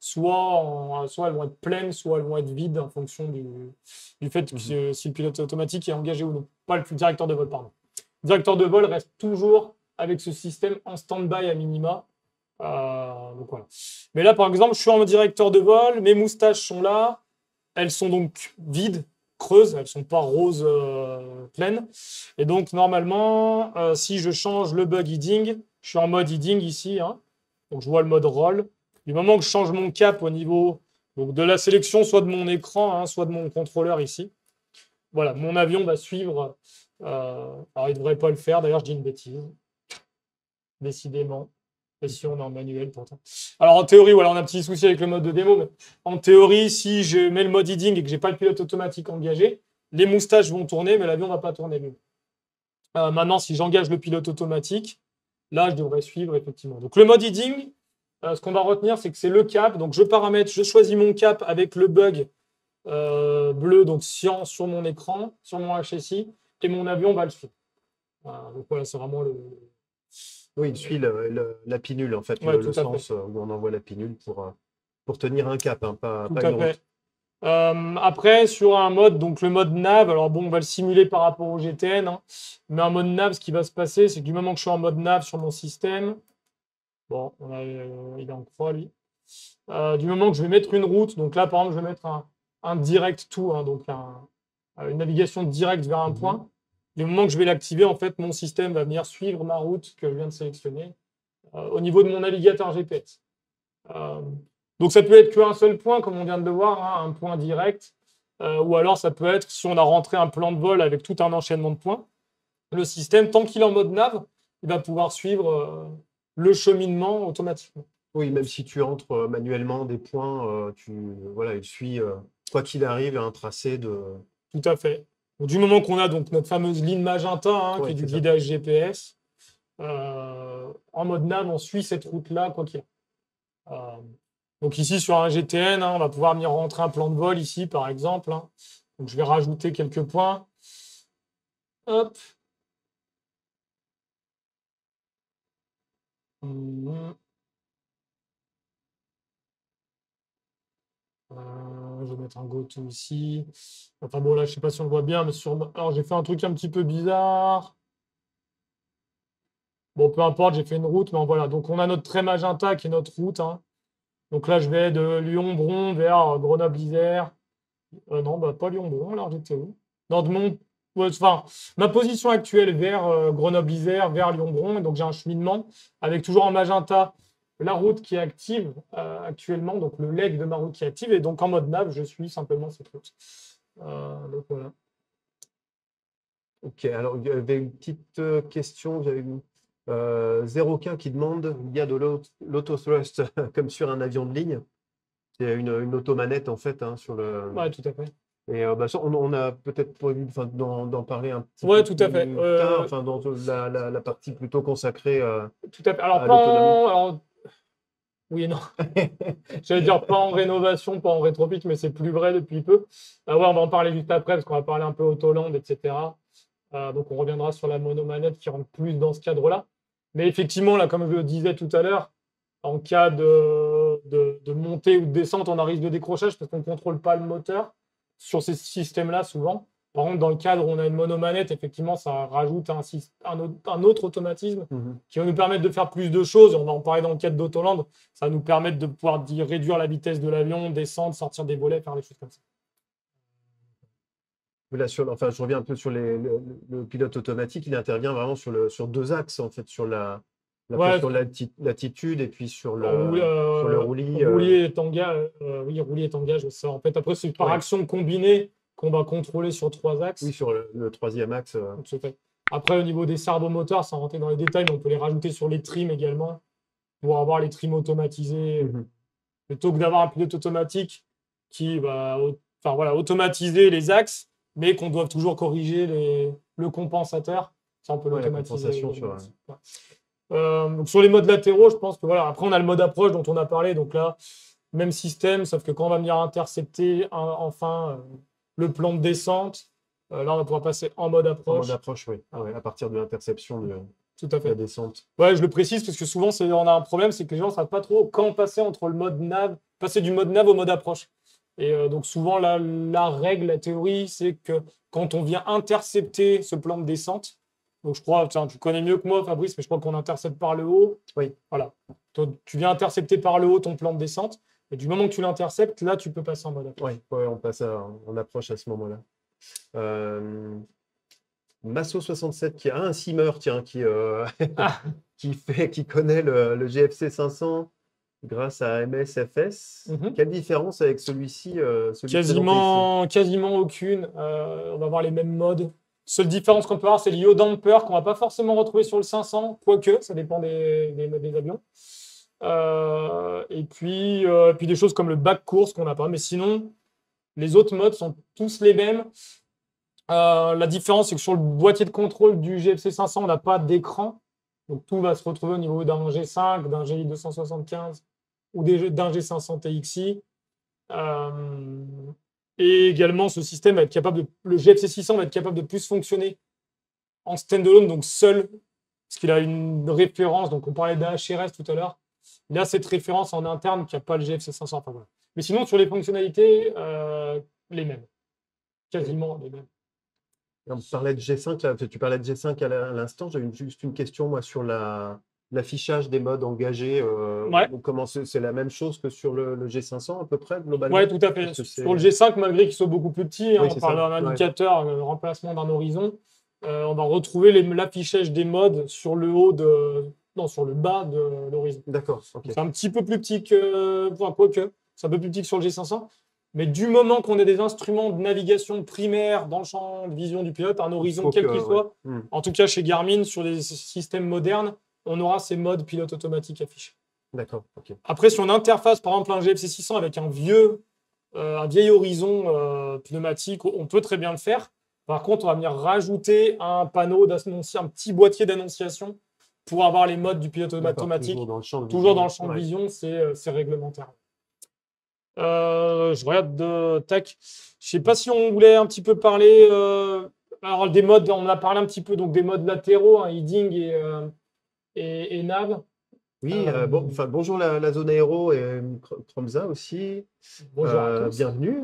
soit elles vont être pleines, soit elles vont être vides en fonction du fait que si le pilote automatique est engagé ou non. Pas le directeur de vol, pardon. Le directeur de vol reste toujours avec ce système en stand-by à minima. Donc voilà. Mais là, par exemple, je suis en directeur de vol, mes moustaches sont là, elles sont donc vides, creuses, elles ne sont pas roses pleines. Et donc, normalement, si je change le bug heading, je suis en mode heading ici, hein. Donc je vois le mode roll. Du moment que je change mon cap au niveau donc, de la sélection, soit de mon écran, hein, soit de mon contrôleur ici, voilà, mon avion va suivre. Alors, il ne devrait pas le faire, d'ailleurs, je dis une bêtise. Décidément. Et si on est en manuel, pourtant. Alors, en théorie, voilà, on a un petit souci avec le mode de démo, mais en théorie, si je mets le mode heading et que je n'ai pas le pilote automatique engagé, les moustaches vont tourner, mais l'avion ne va pas tourner lui. Maintenant, si j'engage le pilote automatique, là, je devrais suivre, effectivement. Donc, le mode heading, ce qu'on va retenir, c'est que c'est le cap. Donc, je choisis mon cap avec le bug bleu, donc cyan sur mon écran, sur mon HSI, et mon avion va le suivre. Donc, voilà, c'est vraiment le... Oui, il suit la pinule, en fait, Ouais, le sens où on envoie la pinule pour tenir un cap, hein, pas une route. Après, sur un mode, donc le mode nav, alors bon, on va le simuler par rapport au GTN, hein, mais en mode nav, ce qui va se passer, c'est que du moment que je suis en mode nav sur mon système, bon, il est en croix, lui, du moment que je vais mettre une route, donc là, par exemple, je vais mettre un direct to, hein, donc une navigation directe vers un point, du moment que je vais l'activer, en fait, mon système va venir suivre ma route que je viens de sélectionner au niveau de mon navigateur GPS. Donc ça peut être qu'un seul point, comme on vient de le voir, hein, un point direct, ou alors ça peut être, si on a rentré un plan de vol avec tout un enchaînement de points, le système, tant qu'il est en mode nav, il va pouvoir suivre le cheminement automatiquement. Oui, même si tu entres manuellement des points, il suit, quoi qu'il arrive, un tracé de... Tout à fait. Donc, du moment qu'on a donc notre fameuse ligne magenta, hein, qui est du guidage GPS, En mode nav, on suit cette route-là, quoi qu'il y ait. Donc ici, sur un GTN, on va pouvoir venir rentrer un plan de vol ici, par exemple. Donc je vais rajouter quelques points. Hop. Je vais mettre un GoTo ici. Enfin bon, là, je sais pas si on le voit bien, mais alors j'ai fait un truc un petit peu bizarre. Bon, peu importe, j'ai fait une route, mais voilà. Donc on a notre trait magenta qui est notre route. Donc là, je vais de Lyon-Bron vers Grenoble-Isère. Non, bah, pas Lyon-Bron, alors j'étais où? Non, enfin, ma position actuelle vers Grenoble-Isère, vers Lyon-Bron. Et donc j'ai un cheminement avec toujours en magenta la route qui est active actuellement, donc le leg de ma route qui est active. Et donc en mode nav, je suis simplement cette route. Donc voilà. Ok, alors il y avait une petite question. J'avais une 0K qui demande, il y a de l'autothrust comme sur un avion de ligne. C'est une automanette en fait sur le. Ouais, tout à fait. Et ça, on a peut-être prévu d'en parler un petit Ouais, peu tout à fait. plus tard, enfin dans la partie plutôt consacrée Tout à fait. Alors, à l'autonomie. alors, oui et non. J'allais dire pas en rénovation, pas en rétrofit, mais c'est plus vrai depuis peu. Ouais, on va en parler juste après, parce qu'on va parler un peu Autoland, etc. Donc on reviendra sur la monomanette qui rentre plus dans ce cadre-là. Mais effectivement, là, comme je le disais tout à l'heure, en cas de montée ou de descente, on a risque de décrochage parce qu'on ne contrôle pas le moteur sur ces systèmes-là souvent. Par contre, dans le cadre où on a une monomanette, effectivement, ça rajoute un autre automatisme qui va nous permettre de faire plus de choses. On va en parler dans le cadre d'Autoland. Ça va nous permettre de pouvoir réduire la vitesse de l'avion, descendre, sortir des volets, faire des choses comme ça. Là, enfin, je reviens un peu sur le pilote automatique. Il intervient vraiment sur deux axes, en fait, sur Ouais, sur l'attitude et puis sur roulis, sur le roulis. roulis et tangage, oui, roulis et tangage, ça. En fait, après, c'est par action combinée qu'on va contrôler sur 3 axes. Oui, sur le troisième axe. Tout à fait. Après, au niveau des servomoteurs, sans rentrer dans les détails, mais on peut les rajouter sur les trims également pour avoir les trims automatisés. Plutôt que d'avoir un pilote automatique qui va enfin, voilà, automatiser les axes, mais qu'on doit toujours corriger le compensateur. Ça, on peut l'automatiser. Donc sur les modes latéraux, je pense que voilà. Après, on a le mode approche dont on a parlé. Donc là, même système, sauf que quand on va venir intercepter enfin le plan de descente, là, on va pouvoir passer en mode approche. En mode approche, oui. Ouais, à partir de l'interception de Tout à fait. la descente. Ouais, je le précise parce que souvent, on a un problème, c'est que les gens ne savent pas trop quand passer entre le mode nav, passer du mode nav au mode approche. Et donc souvent, la règle, la théorie, c'est que quand on vient intercepter ce plan de descente, donc je crois, tu connais mieux que moi, Fabrice, mais je crois qu'on intercepte par le haut. Oui. Voilà. Toi, tu viens intercepter par le haut ton plan de descente, et du moment que tu l'interceptes, là, tu peux passer en mode approche. Oui, on passe en approche à ce moment-là. Masso67 qui a un simmer, tiens, qui connaît le GFC 500 grâce à MSFS. Quelle différence avec celui-ci Quasiment aucune. On va avoir les mêmes modes. Seule différence qu'on peut avoir, c'est le yaw damper qu'on va pas forcément retrouver sur le 500, quoique, ça dépend des avions. Et puis des choses comme le back course qu'on n'a pas. Mais sinon, les autres modes sont tous les mêmes. La différence, c'est que sur le boîtier de contrôle du GFC 500, on n'a pas d'écran. Donc tout va se retrouver au niveau d'un G5, d'un GI 275 ou d'un G500 TXI. Et également, ce système va être capable le GFC 600 va être capable de plus fonctionner en standalone, donc seul, parce qu'il a une référence. Donc on parlait d'HRS tout à l'heure. Il a cette référence en interne qui n'a pas le GFC 500. Enfin, voilà. Mais sinon, sur les fonctionnalités, les mêmes. Quasiment les mêmes. On parlait de G5, là, tu parlais de G5 à l'instant. J'avais juste une question moi, sur l'affichage des modes engagés. Comment c'est la même chose que sur le G500 à peu près, globalement? Oui, tout à fait. Sur le G5, malgré qu'il soit beaucoup plus petit, oui, on parle d'un indicateur, remplacement d'un horizon, on va retrouver l'affichage des modes sur le haut sur le bas de l'horizon. D'accord. Okay. C'est un petit peu plus petit quoique, c'est un peu plus petit que sur le G500. Mais du moment qu'on a des instruments de navigation primaire dans le champ de vision du pilote, un horizon quel qu'il soit, en tout cas chez Garmin, sur les systèmes modernes, on aura ces modes pilote automatique affichés. D'accord. Okay. Après, si on interface par exemple un GFC 600 avec un vieil horizon pneumatique, on peut très bien le faire. Par contre, on va venir rajouter un panneau d'annonciation, un petit boîtier d'annonciation pour avoir les modes du pilote D'accord, automatique. toujours dans le champ de Toujours vision. dans le champ de Ouais. vision, c'est réglementaire. Je regarde de tac. Je sais pas si on voulait un petit peu parler. Alors des modes, on a parlé un petit peu donc des modes latéraux, hein, heading et nav. Oui, bonjour la zone aéro et Tromza aussi. Bonjour à tous. Bienvenue,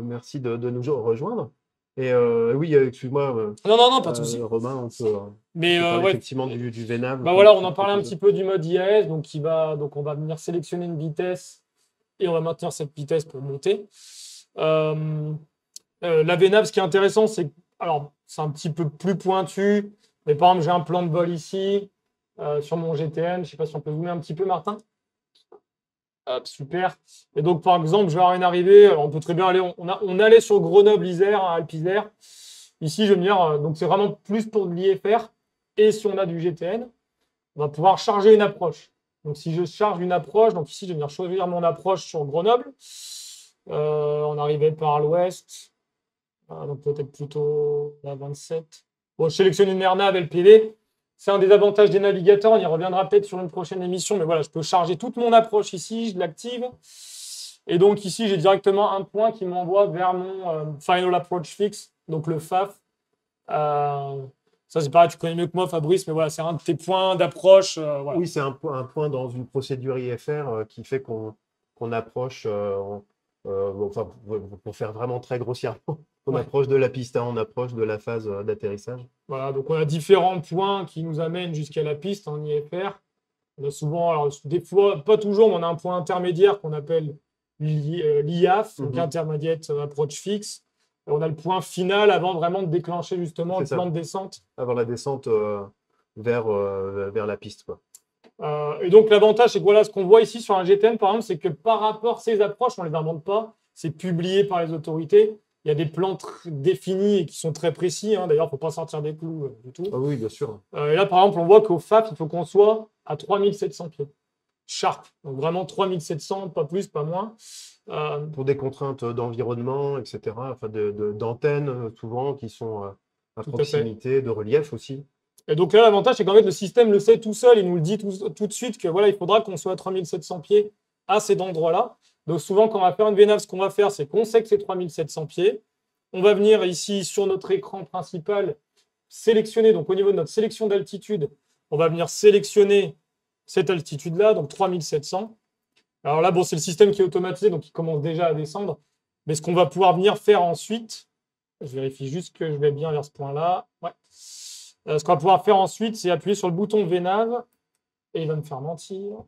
merci de nous rejoindre. Et oui, excuse-moi, Non, pas de souci. Romain, on peut Mais parler ouais, effectivement du VNAV. bah voilà, on en parlait un petit peu du mode IAS, donc on va venir sélectionner une vitesse et on va maintenir cette vitesse pour monter. La VNAV, ce qui est intéressant, alors c'est un petit peu plus pointu, mais par exemple, j'ai un plan de vol ici sur mon GTN. Je ne sais pas si on peut zoomer un petit peu, Martin. Hop, super. Et donc, par exemple, je vais avoir une arrivée. Alors, on peut très bien aller. On allait sur Grenoble-Isère, à Alpes-Isère. Ici, je vais venir. Donc, c'est vraiment plus pour de l'IFR. Et si on a du GTN, on va pouvoir charger une approche. Donc, si je charge une approche, donc ici, je vais venir choisir mon approche sur Grenoble. On arrivait par l'ouest. Donc, peut-être plutôt la 27. Bon, je sélectionne une AirNav LPV. C'est un des avantages des navigateurs. On y reviendra peut-être sur une prochaine émission. Mais voilà, je peux charger toute mon approche ici. Je l'active. Et donc, ici, j'ai directement un point qui m'envoie vers mon Final Approach Fix, donc le FAF. Ça, c'est pareil, tu connais mieux que moi, Fabrice, mais voilà, c'est un de tes points d'approche. Voilà. Oui, c'est un point dans une procédure IFR qui fait qu'on approche, enfin, pour faire vraiment très grossièrement, on approche de la piste, hein, on approche de la phase d'atterrissage. Voilà, donc on a différents points qui nous amènent jusqu'à la piste en IFR. On a souvent, alors des fois, pas toujours, mais on a un point intermédiaire qu'on appelle l'IAF, donc Intermediate Approach Fix. Et on a le point final avant vraiment de déclencher justement le plan de descente. Avant la descente vers la piste, quoi. Et donc l'avantage, c'est que voilà, ce qu'on voit ici sur un GTN, par exemple, c'est que par rapport à ces approches, on ne les invente pas, c'est publié par les autorités. Il y a des plans définis et qui sont très précis. Hein. D'ailleurs, il ne faut pas sortir des clous du tout. Ah oui, bien sûr. Et là, par exemple, on voit qu'au FAF, il faut qu'on soit à 3700 pieds. Sharp. Donc vraiment 3700, pas plus, pas moins. Pour des contraintes d'environnement, etc. Enfin, d'antennes, souvent, qui sont à proximité, de relief aussi. Et donc là, l'avantage, c'est qu'en fait, le système le sait tout seul. Il nous le dit tout de suite que voilà, il faudra qu'on soit à 3700 pieds à cet endroit-là. Donc souvent, quand on va faire une VNAV, ce qu'on va faire, c'est qu'on sait que c'est 3700 pieds. On va venir ici sur notre écran principal sélectionner, donc au niveau de notre sélection d'altitude, on va venir sélectionner cette altitude-là, donc 3700. Alors là, bon, c'est le système qui est automatisé, donc il commence déjà à descendre. Mais ce qu'on va pouvoir venir faire ensuite, je vérifie juste que je vais bien vers ce point-là. Ouais. Ce qu'on va pouvoir faire ensuite, c'est appuyer sur le bouton VNAV et il va me faire mentir.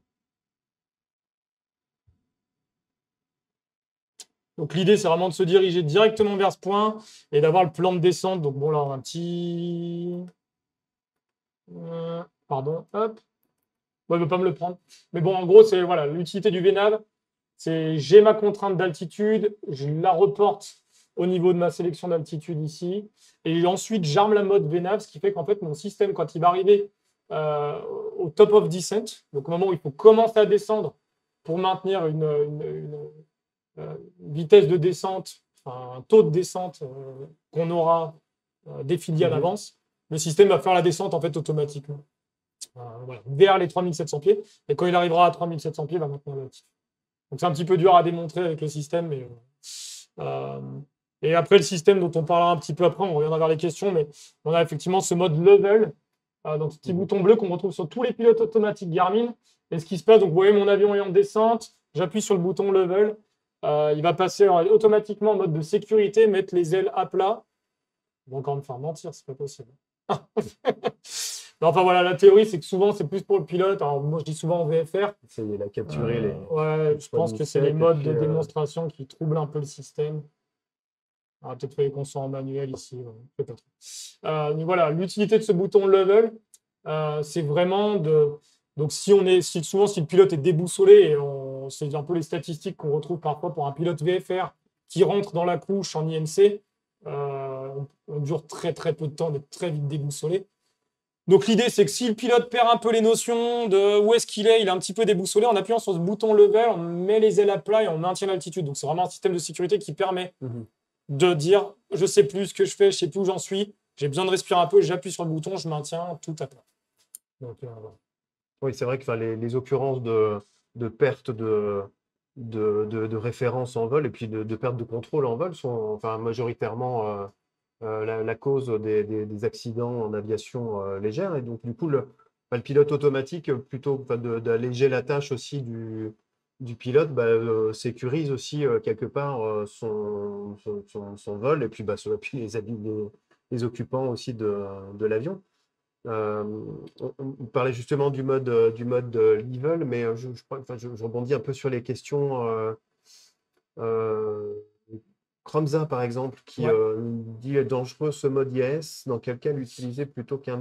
Donc l'idée, c'est vraiment de se diriger directement vers ce point et d'avoir le plan de descente. Donc bon, là, on a un petit... Pardon, hop. Bon, il ne veut pas me le prendre. Mais bon, en gros, c'est voilà, l'utilité du VNAV, c'est j'ai ma contrainte d'altitude, je la reporte au niveau de ma sélection d'altitude ici, et ensuite j'arme la mode VNAV, ce qui fait qu'en fait mon système, quand il va arriver au top of descent, donc au moment où il faut commencer à descendre pour maintenir une vitesse de descente, enfin, un taux de descente qu'on aura défini à l'avance, le système va faire la descente en fait automatiquement. Voilà, vers les 3700 pieds. Et quand il arrivera à 3700 pieds, il va maintenir l'altitude. Donc c'est un petit peu dur à démontrer avec le système. Mais, et après, le système dont on parlera un petit peu après, on reviendra vers les questions, mais on a effectivement ce mode level, donc ce petit bouton bleu qu'on retrouve sur tous les pilotes automatiques Garmin. Et ce qui se passe, donc vous voyez mon avion est en descente, j'appuie sur le bouton level, il va passer automatiquement en mode de sécurité, mettre les ailes à plat. Ils vont encore me faire mentir, c'est pas possible. Enfin voilà, la théorie, c'est que souvent, c'est plus pour le pilote. Alors moi, je dis souvent en VFR. Il a capturé les... Ouais, je pense que c'est les modes de démonstration qui troublent un peu le système. Peut-être falloir qu'on soit en manuel ici. Peut-être. Mais voilà, l'utilité de ce bouton level, c'est vraiment de... Donc si souvent, si le pilote est déboussolé, et c'est un peu les statistiques qu'on retrouve parfois pour un pilote VFR qui rentre dans la couche en IMC, on dure très très peu de temps d'être très vite déboussolé. Donc l'idée, c'est que si le pilote perd un peu les notions de où est-ce qu'il est, il est un petit peu déboussolé, en appuyant sur ce bouton level, on met les ailes à plat et on maintient l'altitude. Donc c'est vraiment un système de sécurité qui permet de dire je sais plus ce que je fais, je sais plus où j'en suis, j'ai besoin de respirer un peu, j'appuie sur le bouton, je maintiens tout à plat. Donc, voilà. Oui, c'est vrai que enfin, les occurrences de perte de référence en vol et puis de perte de contrôle en vol sont enfin, majoritairement la cause des accidents en aviation légère. Et donc, du coup, enfin, le pilote automatique, plutôt enfin, d'alléger la tâche aussi du pilote, bah, sécurise aussi quelque part son vol et puis, bah, puis les occupants aussi de l'avion. Euh, on parlait justement du mode level, mais enfin, je rebondis un peu sur les questions. Euh, Kromza, par exemple, qui Ouais. nous dit dangereux ce mode IAS, dans quel cas l'utiliser plutôt un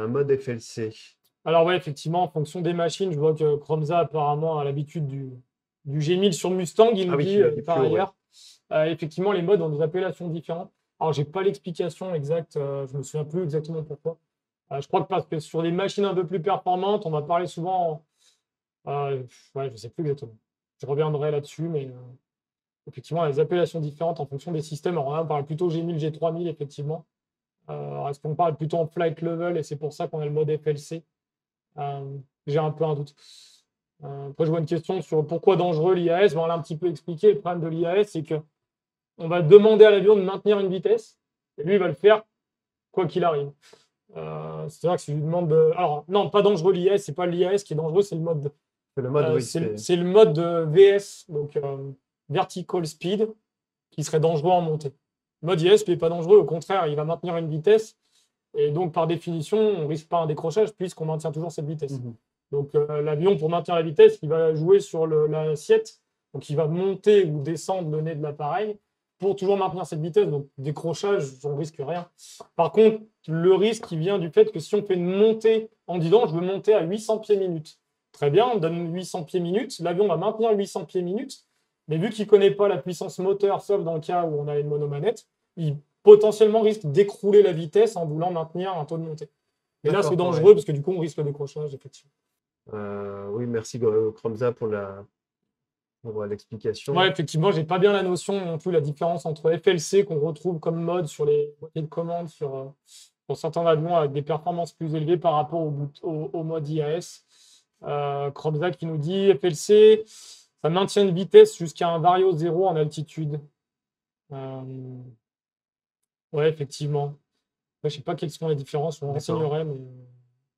mode FLC. Alors ouais, effectivement, en fonction des machines, je vois que Chromza apparemment a l'habitude du G1000 sur Mustang, il Ah nous oui, dit il a dit par plus haut, ouais. ailleurs. Effectivement, les modes ont des appellations différentes. Alors, j'ai pas l'explication exacte, je me souviens plus exactement pourquoi. Je crois que parce que sur des machines un peu plus performantes, on va parler souvent. Ouais, je sais plus exactement. Je reviendrai là-dessus, mais effectivement, les appellations différentes en fonction des systèmes. Alors là, on parle plutôt G1000, G3000, effectivement. Alors, est-ce qu'on parle plutôt en flight level et c'est pour ça qu'on a le mode FLC? J'ai un peu un doute. Après, je vois une question sur pourquoi dangereux l'IAS. On l'a un petit peu expliqué. Le problème de l'IAS, c'est que on va demander à l'avion de maintenir une vitesse, et lui, il va le faire quoi qu'il arrive. C'est-à-dire que si je lui demande de... Alors, non, pas dangereux l'IAS, c'est pas l'IAS qui est dangereux, c'est le mode, C'est le mode, oui, c'est le mode de VS, donc Vertical Speed, qui serait dangereux en montée. Le mode IAS, lui, n'est pas dangereux, au contraire, il va maintenir une vitesse, et donc par définition, on ne risque pas un décrochage puisqu'on maintient toujours cette vitesse. Donc l'avion, pour maintenir la vitesse, il va jouer sur l'assiette, donc il va monter ou descendre le nez de l'appareil pour toujours maintenir cette vitesse. Donc décrochage, on risque rien. Par contre, le risque, il vient du fait que si on fait une montée en disant je veux monter à 800 pieds minute, très bien, on donne 800 pieds minute, l'avion va maintenir 800 pieds minute, mais vu qu'il ne connaît pas la puissance moteur, sauf dans le cas où on a une monomanette, il potentiellement risque d'écrouler la vitesse en voulant maintenir un taux de montée. Et là, c'est dangereux parce que du coup, on risque le décrochage, effectivement. Oui, merci Kromza pour l'explication. Ouais, effectivement, j'ai pas bien la notion non plus, la différence entre FLC qu'on retrouve comme mode sur les boîtiers de commande sur certains avions avec des performances plus élevées par rapport au mode IAS. Kromza qui nous dit FLC, ça maintient une vitesse jusqu'à un vario 0 en altitude. Ouais, effectivement. Je ne sais pas quelles sont les différences, on renseignerait, mais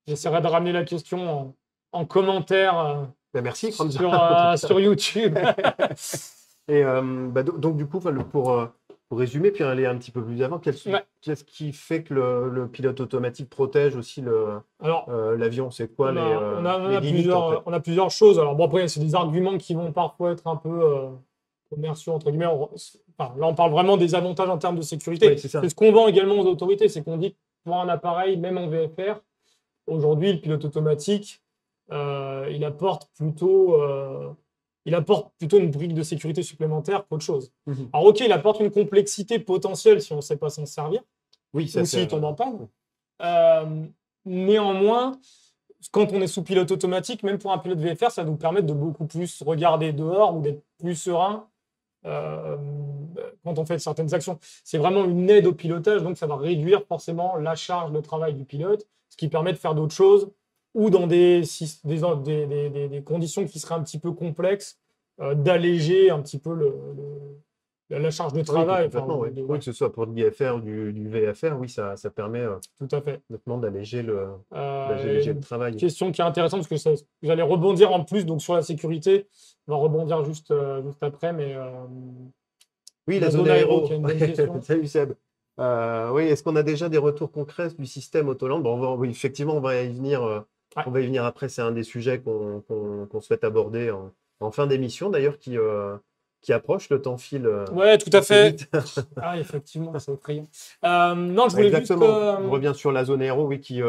j'essaierai de ramener la question en commentaire merci, sur YouTube. Et donc, du coup, pour résumer, puis aller un petit peu plus avant, qu'est-ce qui fait que le pilote automatique protège aussi l'avion? C'est quoi les limites, en fait? On a plusieurs choses. Alors, bon, après, c'est des arguments qui vont parfois être un peu commerciaux, entre guillemets. Là, on parle vraiment des avantages en termes de sécurité. Oui, c'est ça. C'est ce qu'on vend également aux autorités, c'est qu'on dit que pour un appareil, même en VFR, aujourd'hui, le pilote automatique, il apporte plutôt une brique de sécurité supplémentaire qu'autre chose. Alors, OK, il apporte une complexité potentielle si on ne sait pas s'en servir, oui, ça, ou s'il tombe en panne. Néanmoins, quand on est sous pilote automatique, même pour un pilote VFR, ça nous permet de beaucoup plus regarder dehors ou d'être plus serein quand on fait certaines actions. C'est vraiment une aide au pilotage, donc ça va réduire forcément la charge de travail du pilote, ce qui permet de faire d'autres choses, ou dans des conditions qui seraient un petit peu complexes, d'alléger un petit peu la charge de travail. Oui, que ce soit pour de l'IFR ou du VFR, oui, ça permet tout à fait d'alléger le travail. Question qui est intéressante, parce que j'allais rebondir en plus donc, sur la sécurité. On va rebondir juste après, mais... oui, la zone aéro. Qui a une bonne question. Salut Seb. Oui, est-ce qu'on a déjà des retours concrets du système Autoland? Oui, effectivement, on va y venir. On va y venir après. C'est un des sujets qu'on souhaite aborder en fin d'émission, d'ailleurs, qui approche. Le temps file. Oui, tout à fait. Ah, effectivement, c'est effrayant. Non, je voulais exactement. juste... On revient sur la zone aéro, oui, qui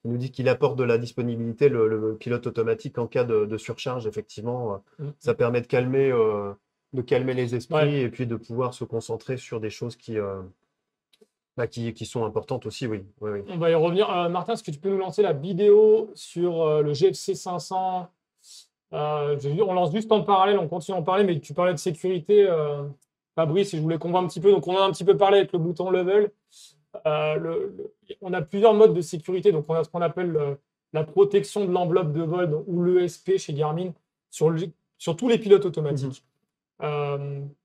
nous dit qu'il apporte de la disponibilité, le pilote automatique en cas de surcharge, effectivement. Ça permet de calmer les esprits et puis de pouvoir se concentrer sur des choses qui sont importantes aussi, oui. On va y revenir. Martin, est-ce que tu peux nous lancer la vidéo sur le GFC 500? On lance juste en parallèle, on continue à en parler, mais tu parlais de sécurité, Fabrice, et je voulais qu'on voit un petit peu. Donc, on a un petit peu parlé avec le bouton level. On a plusieurs modes de sécurité. Donc, on a ce qu'on appelle la protection de l'enveloppe de vol, ou l'ESP chez Garmin, sur tous les pilotes automatiques.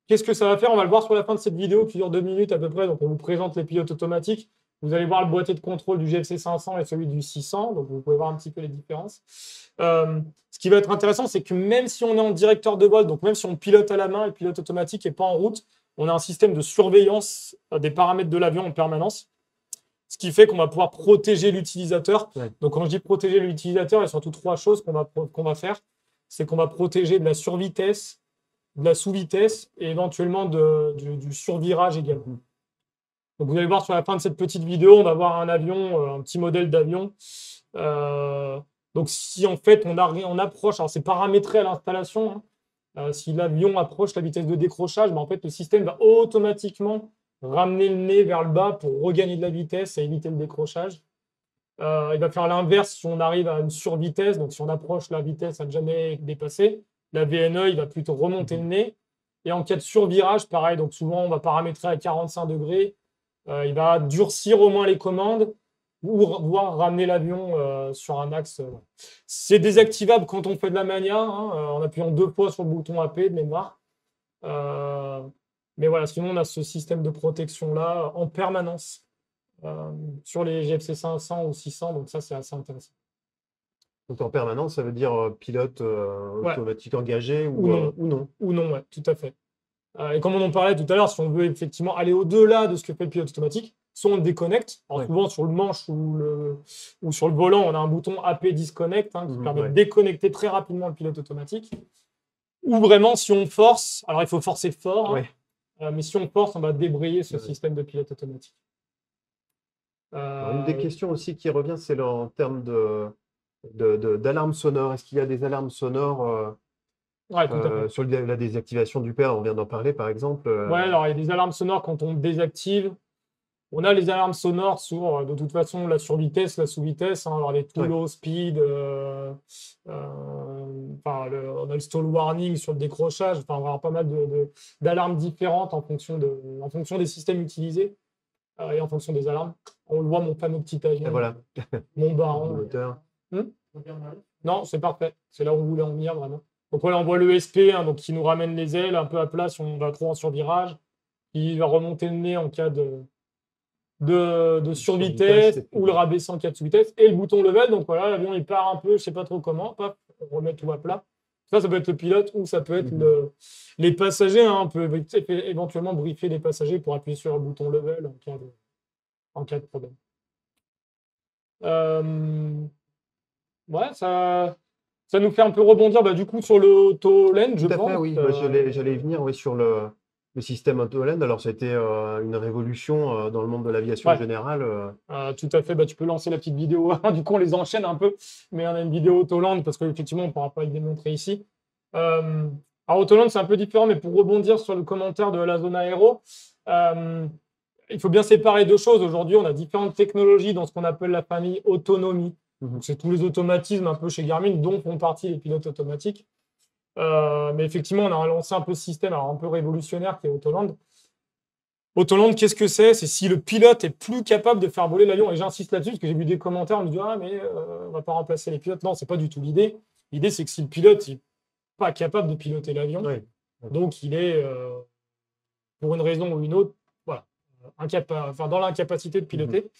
Qu'est-ce que ça va faire? On va le voir sur la fin de cette vidéo qui dure 2 minutes à peu près. Donc, on vous présente les pilotes automatiques. Vous allez voir le boîtier de contrôle du GFC 500 et celui du 600. Donc, vous pouvez voir un petit peu les différences. Ce qui va être intéressant, c'est que même si on est en directeur de vol, donc même si on pilote à la main, le pilote automatique n'est pas en route, on a un système de surveillance des paramètres de l'avion en permanence. Ce qui fait qu'on va pouvoir protéger l'utilisateur. Ouais. Donc, quand je dis protéger l'utilisateur, il y a surtout 3 choses qu'on va faire. C'est qu'on va protéger de la survitesse, de la sous-vitesse et éventuellement du survirage également. Donc, vous allez voir sur la fin de cette petite vidéo, on va voir un avion, un petit modèle d'avion. Donc, si en fait on approche, alors c'est paramétré à l'installation, hein, si l'avion approche la vitesse de décrochage, en fait le système va automatiquement ramener le nez vers le bas pour regagner de la vitesse et éviter le décrochage. Il va faire l'inverse si on arrive à une survitesse, donc si on approche la vitesse à ne jamais dépasser, la VNE il va plutôt remonter le nez. Et en cas de survirage, pareil, donc souvent on va paramétrer à 45 degrés, il va durcir au moins les commandes ou voire ramener l'avion sur un axe. C'est désactivable quand on fait de la mania, hein, en appuyant 2 fois sur le bouton AP de mémoire. Mais voilà, sinon on a ce système de protection-là en permanence sur les GFC 500 ou 600, donc ça c'est assez intéressant. Donc en permanence, ça veut dire pilote automatique engagé ou non. Ou non, ouais, tout à fait. Et comme on en parlait tout à l'heure, si on veut effectivement aller au-delà de ce que fait le pilote automatique, soit on le déconnecte. Alors souvent sur le manche ou sur le volant, on a un bouton AP Disconnect qui permet de déconnecter très rapidement le pilote automatique. Ou vraiment, si on force, alors il faut forcer fort, mais si on force, on va débrayer ce système de pilote automatique. Une des questions aussi qui revient, c'est en termes d'alarme sonore. Est-ce qu'il y a des alarmes sonores sur la désactivation du père? On vient d'en parler, par exemple. Oui, alors il y a des alarmes sonores quand on désactive. On a les alarmes sonores sur, de toute façon, la survitesse, la sous-vitesse. Hein, alors les too low speed, on a le stall warning sur le décrochage. Enfin, on va avoir pas mal d'alarmes différentes en fonction des systèmes utilisés et en fonction des alarmes. On le voit, mon fameux petit avion. Et voilà. Mon baron. Le moteur. Non, c'est parfait. C'est là où on voulait en venir, vraiment. Donc voilà, on voit l'ESP donc, qui nous ramène les ailes un peu à plat si on va trop en survirage. Il va remonter le nez en cas de survitesse ou le rabaisser en cas de sous-vitesse. Et le bouton level, donc voilà, l'avion il part un peu, je ne sais pas trop comment, paf, on remet tout à plat. Ça peut être le pilote ou ça peut être les passagers. Hein, on peut éventuellement briefer les passagers pour appuyer sur le bouton level en cas de problème. Ouais, ça nous fait un peu rebondir du coup sur le AutoLens, je pense. Tout à fait, oui. J'allais y venir sur le système AutoLens. Alors, ça a été une révolution dans le monde de l'aviation générale. Tout à fait. Tu peux lancer la petite vidéo. Du coup, on les enchaîne un peu. Mais on a une vidéo AutoLens parce qu'effectivement, on ne pourra pas le démontrer ici. Alors, AutoLens, c'est un peu différent. Mais pour rebondir sur le commentaire de la zone aéro, il faut bien séparer 2 choses. Aujourd'hui, on a différentes technologies dans ce qu'on appelle la famille autonomie. C'est tous les automatismes un peu chez Garmin, dont font partie les pilotes automatiques. Mais effectivement, on a lancé un peu ce système un peu révolutionnaire qui est AutoLand. AutoLand, qu'est-ce que c'est? C'est si le pilote est plus capable de faire voler l'avion. Et j'insiste là-dessus parce que j'ai vu des commentaires, on me dit « Ah, mais on ne va pas remplacer les pilotes. » Non, ce n'est pas du tout l'idée. L'idée, c'est que si le pilote n'est pas capable de piloter l'avion, donc il est, pour une raison ou une autre, voilà, dans l'incapacité de piloter.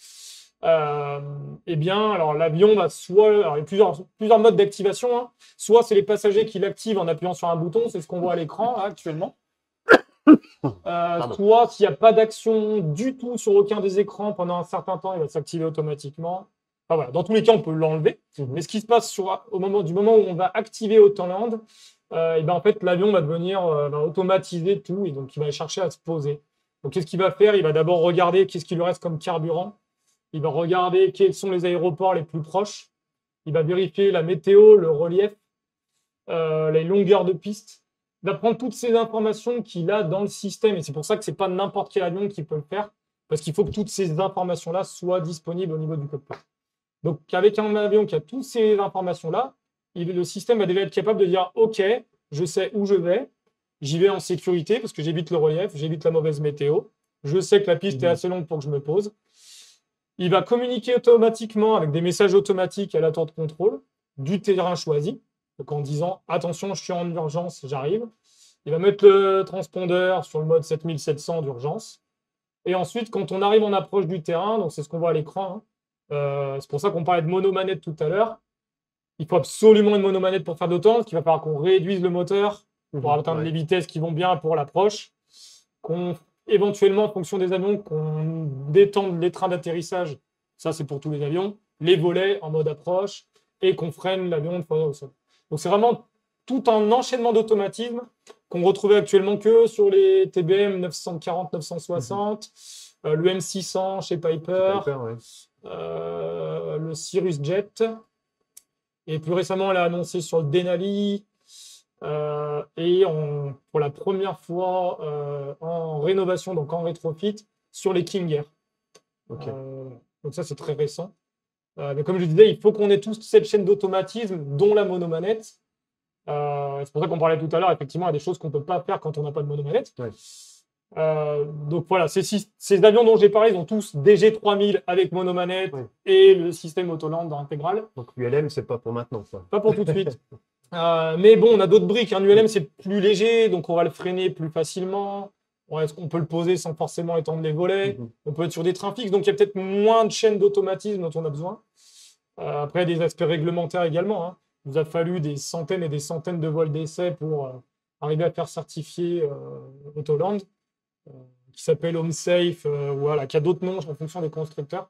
Eh bien, alors l'avion va alors il y a plusieurs modes d'activation. Hein. Soit c'est les passagers qui l'activent en appuyant sur un bouton, c'est ce qu'on voit à l'écran actuellement. Soit s'il n'y a pas d'action du tout sur aucun des écrans pendant un certain temps, il va s'activer automatiquement. Enfin, voilà. Dans tous les cas, on peut l'enlever. Mais ce qui se passe du moment où on va activer AutoLand, en fait, l'avion va va automatiser tout et donc il va chercher à se poser. Donc qu'est-ce qu'il va faire? Il va d'abord regarder qu'est-ce qu'il lui reste comme carburant. Il va regarder quels sont les aéroports les plus proches. Il va vérifier la météo, le relief, les longueurs de piste. Il va prendre toutes ces informations qu'il a dans le système. Et c'est pour ça que ce n'est pas n'importe quel avion qui peut le faire. Parce qu'il faut que toutes ces informations-là soient disponibles au niveau du cockpit. Donc, avec un avion qui a toutes ces informations-là, le système va déjà être capable de dire « Ok, je sais où je vais. J'y vais en sécurité parce que j'évite le relief, j'évite la mauvaise météo. Je sais que la piste est assez longue pour que je me pose. » Il va communiquer automatiquement avec des messages automatiques à la tour de contrôle du terrain choisi. Donc en disant attention, je suis en urgence, j'arrive. Il va mettre le transpondeur sur le mode 7700 d'urgence. Et ensuite, quand on arrive en approche du terrain, donc c'est ce qu'on voit à l'écran, hein, c'est pour ça qu'on parlait de monomanette tout à l'heure. Il faut absolument une monomanette pour faire d'autant, qu'il va falloir qu'on réduise le moteur pour atteindre les vitesses qui vont bien pour l'approche, qu'on éventuellement, en fonction des avions, qu'on détende les trains d'atterrissage, ça c'est pour tous les avions, les volets en mode approche, et qu'on freine l'avion une fois au sol. Donc c'est vraiment tout un enchaînement d'automatismes qu'on retrouvait actuellement que sur les TBM 940-960, le M600 chez Piper, le Cirrus Jet, et plus récemment, elle a annoncé sur le Denali, et pour la première fois en rénovation, donc en rétrofit, sur les King Air. Okay. Donc ça, c'est très récent. Mais comme je disais, il faut qu'on ait tous cette chaîne d'automatisme, dont la monomanette. C'est pour ça qu'on parlait tout à l'heure, effectivement, il y a des choses qu'on ne peut pas faire quand on n'a pas de monomanette. Ouais. Donc voilà, ces avions dont j'ai parlé, ils ont tous DG3000 avec monomanette et le système Autoland intégral. Donc l'ULM, c'est pas pour maintenant, quoi. Pas pour tout de suite. Mais bon, on a d'autres briques. Un ULM, c'est plus léger, donc on va le freiner plus facilement. On peut le poser sans forcément étendre les volets. On peut être sur des trains fixes, donc il y a peut-être moins de chaînes d'automatisme dont on a besoin. Après, il y a des aspects réglementaires également, hein. Il nous a fallu des centaines et des centaines de vols d'essai pour arriver à faire certifier Autoland, qui s'appelle HomeSafe, voilà, qui a d'autres noms en fonction des constructeurs.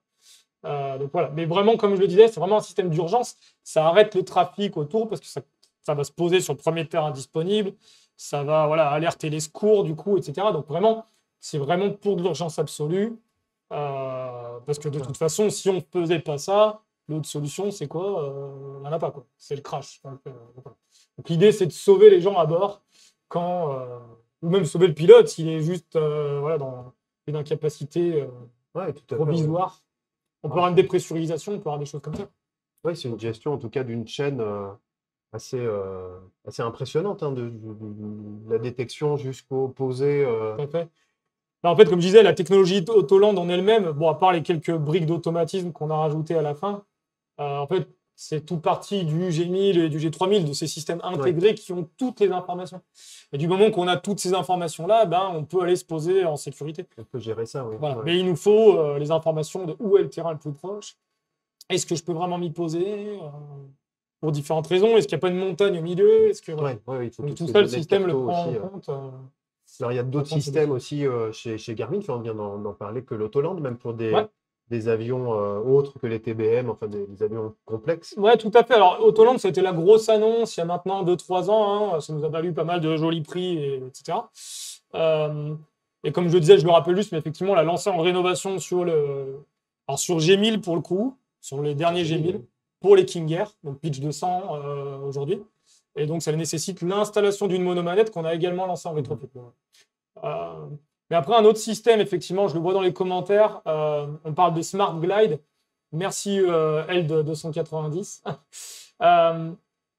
Donc voilà. Mais vraiment, comme je le disais, c'est vraiment un système d'urgence. Ça arrête le trafic autour parce que ça va se poser sur le premier terrain disponible. Ça va alerter les secours, du coup, etc. Donc vraiment, c'est vraiment pour de l'urgence absolue. Parce que de toute façon, si on ne faisait pas ça, l'autre solution, c'est quoi? Il n'y en a pas, quoi. C'est le crash. Donc l'idée, c'est de sauver les gens à bord ou même sauver le pilote s'il est juste dans une incapacité provisoire. On peut avoir une dépressurisation, on peut avoir des choses comme ça. Oui, c'est une gestion, en tout cas, d'une chaîne assez impressionnante, hein, de la détection jusqu'au posé. Tout à fait. Là, en fait, comme je disais, la technologie Autoland en elle-même, bon, à part les quelques briques d'automatisme qu'on a rajoutées à la fin, en fait, c'est tout parti du G1000 et du G3000, de ces systèmes intégrés qui ont toutes les informations. Et du moment qu'on a toutes ces informations-là, on peut aller se poser en sécurité. On peut gérer ça, oui. Voilà. Mais il nous faut les informations de où est le terrain le plus proche. Est-ce que je peux vraiment m'y poser pour différentes raisons? Est-ce qu'il n'y a pas une montagne au milieu? Est-ce que, Donc, tout ça, le système le prend en compte. Alors, il y a d'autres systèmes aussi chez Garmin, on vient d'en parler, que l'Autoland, même pour des avions autres que les TBM, enfin des avions complexes. Oui, tout à fait. Alors, Autoland, c'était la grosse annonce il y a maintenant 2-3 ans. Hein. Ça nous a valu pas mal de jolis prix, etc. Et comme je le disais, je le rappelle juste, mais effectivement, on l'a lancé en rénovation sur G1000 pour le coup, sur les derniers G1000, pour les King Air, donc Pitch 200 aujourd'hui. Et donc, ça nécessite l'installation d'une monomanette qu'on a également lancée en rétrofit. Mais après, un autre système, effectivement, je le vois dans les commentaires, on parle de Smart Glide. Merci L290.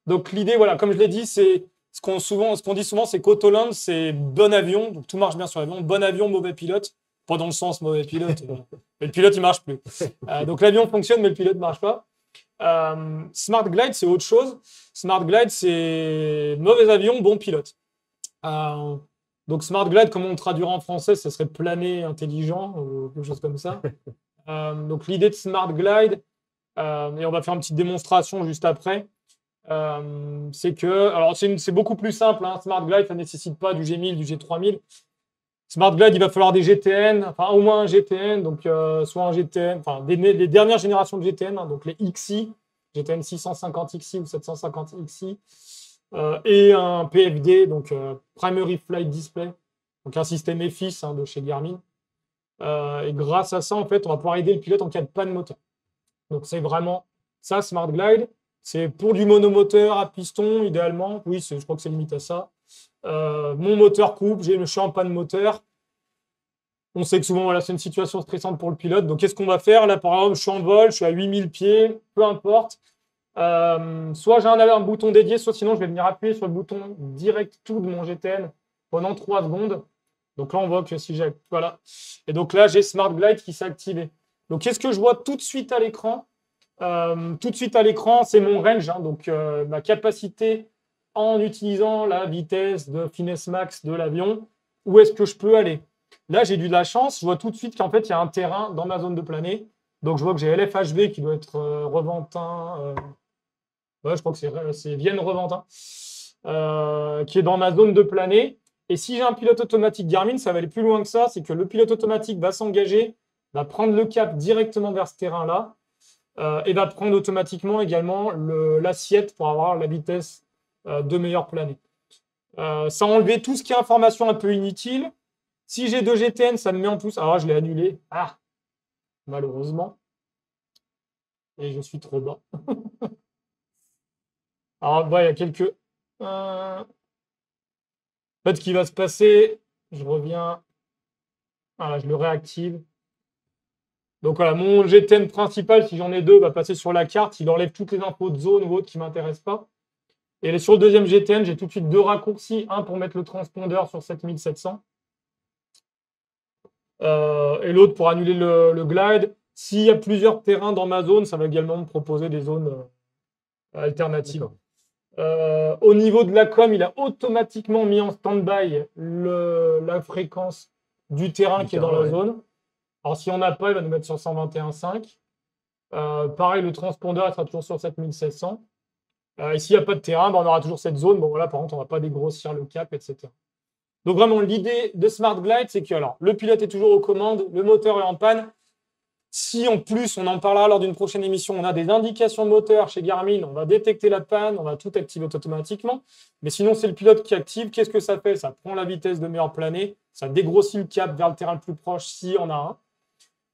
Donc, l'idée, comme je l'ai dit, c'est ce qu'on dit souvent, c'est qu'Autoland, c'est bon avion, donc tout marche bien sur l'avion, bon avion, mauvais pilote. Pas dans le sens mauvais pilote, mais le pilote, il marche plus. Donc, l'avion fonctionne, mais le pilote ne marche pas. Smart Glide, c'est autre chose. Smart Glide, c'est mauvais avion, bon pilote. Donc Smart Glide, comment on traduira en français, ça serait planer intelligent ou quelque chose comme ça. Donc l'idée de Smart Glide, et on va faire une petite démonstration juste après, c'est que, alors c'est beaucoup plus simple, hein, Smart Glide, ça ne nécessite pas du G1000, du G3000. Smart Glide, il va falloir des GTN, enfin au moins un GTN, donc soit un GTN, enfin des dernières générations de GTN, hein, donc les XI, GTN 650 XI ou 750 XI, et un PFD, donc Primary Flight Display, donc un système EFIS de chez Garmin. Et grâce à ça, en fait, on va pouvoir aider le pilote en cas de panne moteur. Donc c'est vraiment ça, Smart Glide. C'est pour du monomoteur à piston, idéalement. Oui, je crois que c'est limite à ça. Mon moteur coupe, je suis en panne moteur. On sait que souvent, c'est une situation stressante pour le pilote. Donc, qu'est-ce qu'on va faire? Là, par exemple, je suis en vol, je suis à 8000 pieds, peu importe. Soit j'ai un bouton dédié, soit sinon, je vais venir appuyer sur le bouton direct tout de mon GTN pendant 3 secondes. Donc là, on voit que si j'ai... Voilà. Et donc là, j'ai Smart Glide qui s'est activé. Donc, qu'est-ce que je vois tout de suite à l'écran? Tout de suite à l'écran, c'est mon range, hein, donc ma capacité en utilisant la vitesse de finesse max de l'avion. Où est-ce que je peux aller? Là, j'ai eu de la chance. Je vois tout de suite qu'en fait, il y a un terrain dans ma zone de planée. Donc, je vois que j'ai LFHV qui doit être Reventin. Ouais, je crois que c'est Vienne-Reventin, qui est dans ma zone de planée. Et si j'ai un pilote automatique Garmin, ça va aller plus loin que ça. C'est que le pilote automatique va s'engager, va prendre le cap directement vers ce terrain-là et va prendre automatiquement également l'assiette pour avoir la vitesse de meilleure planée. Ça a enlevé tout ce qui est information un peu inutile. Si j'ai 2 GTN, ça me met en plus. Alors, je l'ai annulé. Ah, malheureusement. Et je suis trop bas. Alors, il y a quelques. En fait, ce qui va se passer, je reviens. Voilà, je le réactive. Donc voilà, mon GTN principal, si j'en ai 2, va passer sur la carte. Il enlève toutes les infos de zone ou autres qui ne m'intéressent pas. Et sur le deuxième GTN, j'ai tout de suite 2 raccourcis. Un pour mettre le transpondeur sur 7700. Et l'autre pour annuler le glide. S'il y a plusieurs terrains dans ma zone, ça va également me proposer des zones alternatives. Au niveau de la com, il a automatiquement mis en stand-by la fréquence du terrain qui est dans la zone. Alors, si on n'a pas, il va nous mettre sur 121.5. Pareil, le transpondeur il sera toujours sur 7700. Et s'il n'y a pas de terrain, on aura toujours cette zone. Bon, voilà, par contre, on ne va pas dégrossir le cap, etc. Donc, vraiment, l'idée de Smart Glide, c'est que alors, le pilote est toujours aux commandes, le moteur est en panne. Si en plus, on en parlera lors d'une prochaine émission, on a des indications de moteur chez Garmin, on va détecter la panne, on va tout activer automatiquement. Mais sinon, c'est le pilote qui active. Qu'est-ce que ça fait? Ça prend la vitesse de meilleure planée, ça dégrossit le cap vers le terrain le plus proche s'il y en a un.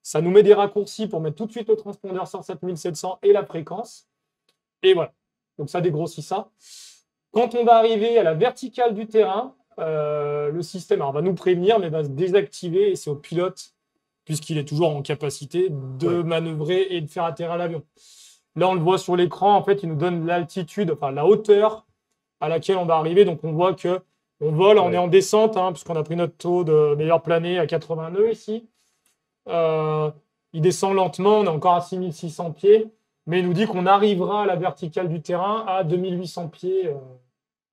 Ça nous met des raccourcis pour mettre tout de suite le transpondeur sur 7700 et la fréquence. Et voilà. Donc ça dégrossit ça. Quand on va arriver à la verticale du terrain, le système va nous prévenir, mais va se désactiver et c'est au pilote, puisqu'il est toujours en capacité de manœuvrer et de faire atterrir l'avion. Là, on le voit sur l'écran, en fait, il nous donne l'altitude, enfin la hauteur à laquelle on va arriver. Donc, on voit que on vole, on est en descente, puisqu'on a pris notre taux de meilleure planée à 80 nœuds ici. Il descend lentement, on est encore à 6600 pieds, mais il nous dit qu'on arrivera à la verticale du terrain à 2800 pieds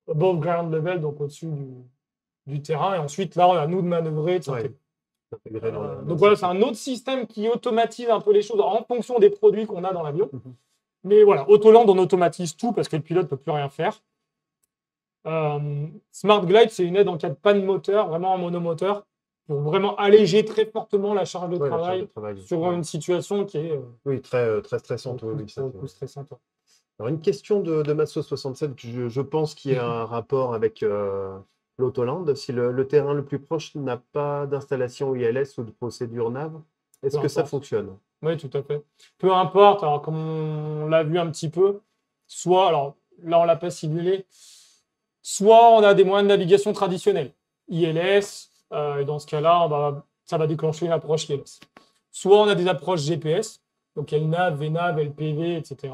above ground level, donc au-dessus du terrain. Et ensuite, là, on a à nous de manœuvrer, de donc voilà, c'est un autre système qui automatise un peu les choses en fonction des produits qu'on a dans l'avion. Mais voilà, Autoland, on automatise tout parce que le pilote ne peut plus rien faire. Smart Glide, c'est une aide en cas de panne moteur, vraiment en monomoteur, pour vraiment alléger très fortement la charge de travail sur une situation qui est très, très stressante. stressante. Alors, une question de Masso67, je pense qu'il y a un rapport avec l'Autoland. Si le terrain le plus proche n'a pas d'installation ILS ou de procédure NAV, est-ce que ça fonctionne? Oui, tout à fait. Peu importe, alors comme on l'a vu un petit peu, soit, alors là on l'a pas simulé, soit on a des moyens de navigation traditionnels, ILS, et dans ce cas-là, ça va déclencher une approche ILS. Soit on a des approches GPS, donc LNAV, VNAV, LPV, etc.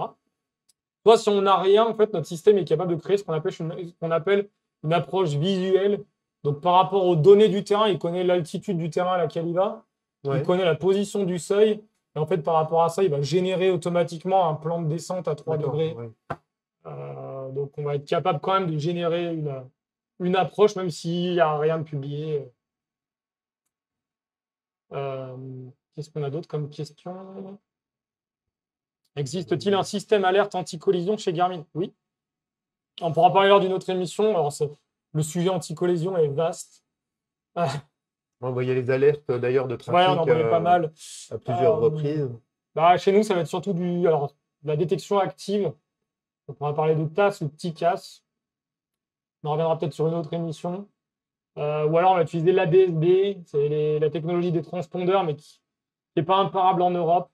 Soit si on n'a rien, en fait, notre système est capable de créer ce qu'on appelle une approche visuelle. Donc par rapport aux données du terrain, il connaît l'altitude du terrain à laquelle il va, il connaît la position du seuil, et en fait par rapport à ça, il va générer automatiquement un plan de descente à 3 degrés. Donc on va être capable quand même de générer une approche, même s'il n'y a rien de publié. Qu'est-ce qu'on a d'autre comme question? Existe-t-il un système alerte anti-collision chez Garmin? Oui. On pourra parler lors d'une autre émission. Alors, le sujet anti-collision est vaste. On voyait les alertes d'ailleurs de trafic on en voyait pas mal. À plusieurs reprises. Chez nous, ça va être surtout de la détection active. On pourra parler de TAS ou de TICAS. On en reviendra peut-être sur une autre émission. Ou alors, on va utiliser l'ADSB. C'est la technologie des transpondeurs, mais qui n'est pas imparable en Europe.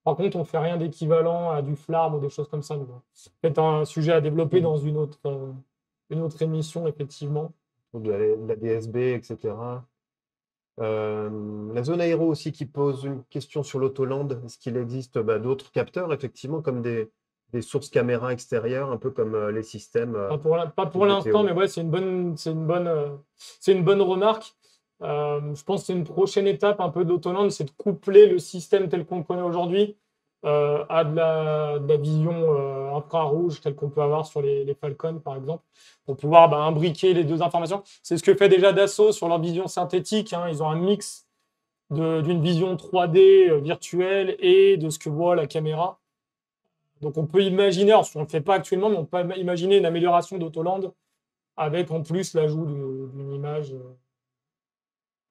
Par contre, on ne fait rien d'équivalent à du FLARM ou des choses comme ça. C'est peut-être un sujet à développer dans une autre émission, effectivement. De la DSB, etc. La zone aéro aussi qui pose une question sur l'Autoland. Est-ce qu'il existe d'autres capteurs, effectivement, comme des sources caméras extérieures, un peu comme les systèmes Pas pour l'instant, mais ouais, c'est une bonne remarque. Je pense que c'est une prochaine étape un peu d'Autoland, c'est de coupler le système tel qu'on le connaît aujourd'hui à de la vision infrarouge telle qu'on peut avoir sur les Falcon, par exemple, pour pouvoir imbriquer les deux informations. C'est ce que fait déjà Dassault sur leur vision synthétique. Hein. Ils ont un mix d'une vision 3D virtuelle et de ce que voit la caméra. Donc on peut imaginer, alors on ne le fait pas actuellement, mais on peut imaginer une amélioration d'Autoland avec en plus l'ajout d'une image.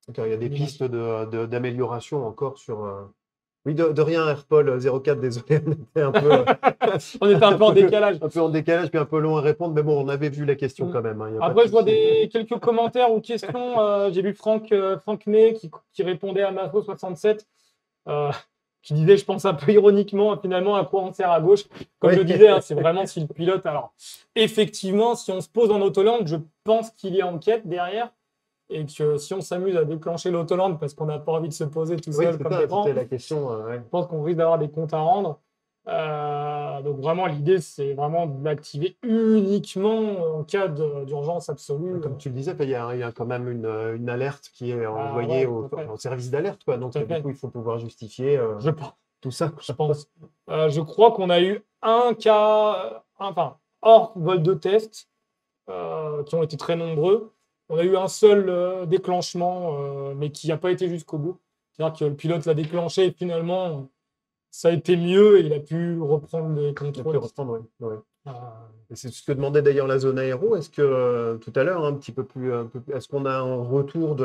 D'accord, il y a des pistes d'amélioration encore sur. Oui, de rien, Airpol 04, désolé, on était un peu, On était un peu en décalage. un peu en décalage, puis un peu long à répondre, mais bon, on avait vu la question quand même. Hein, il y a pas de Après, je vois souci. quelques commentaires ou questions. J'ai vu Franck Ney qui répondait à Mafo67, qui disait, je pense un peu ironiquement, finalement, à quoi on sert à gauche. Comme je Oui. le disais, hein, c'est vraiment si le pilote. Alors, effectivement, si on se pose en autoland, je pense qu'il y a enquête derrière. Et que si on s'amuse à déclencher l'autoland parce qu'on n'a pas envie de se poser tout Oui, seul c'est comme ça, des grands, c'était la question. Ouais. je pense qu'on risque d'avoir des comptes à rendre. Donc vraiment, l'idée, c'est vraiment de l'activer uniquement en cas d'urgence absolue. Comme tu le disais, il y a quand même une alerte qui est envoyée Ouais, tout à fait. au service d'alerte, quoi. Donc, Tout à du fait. coup, il faut pouvoir justifier Je pense. tout ça. Je pense. Je crois qu'on a eu un cas, enfin, hors vol de test, qui ont été très nombreux. On a eu un seul déclenchement, mais qui n'a pas été jusqu'au bout. C'est-à-dire que le pilote l'a déclenché et finalement, ça a été mieux et il a pu reprendre les Il peut contrôles. reprendre, oui. Euh, Et c'est ce que demandait d'ailleurs la zone aéro. Est-ce que tout à l'heure, un petit peu plus, est-ce qu'on a un retour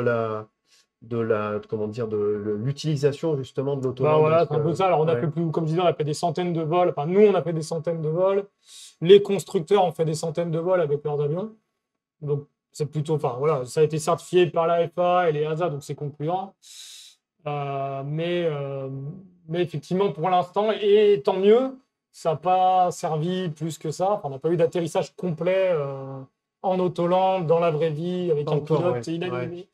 comment dire, de l'utilisation justement de l'autoland? voilà, c'est un peu ça. Alors, on a fait comme je disais, on a fait des centaines de vols. Enfin, nous, on a fait des centaines de vols. Les constructeurs ont fait des centaines de vols avec leurs avions. Donc, c'est plutôt, enfin, voilà, ça a été certifié par la FAA et les EASA, donc c'est concluant. Mais effectivement, pour l'instant, et tant mieux, ça n'a pas servi plus que ça. Enfin, on n'a pas eu d'atterrissage complet en autoland, dans la vraie vie, avec un pilote inanimé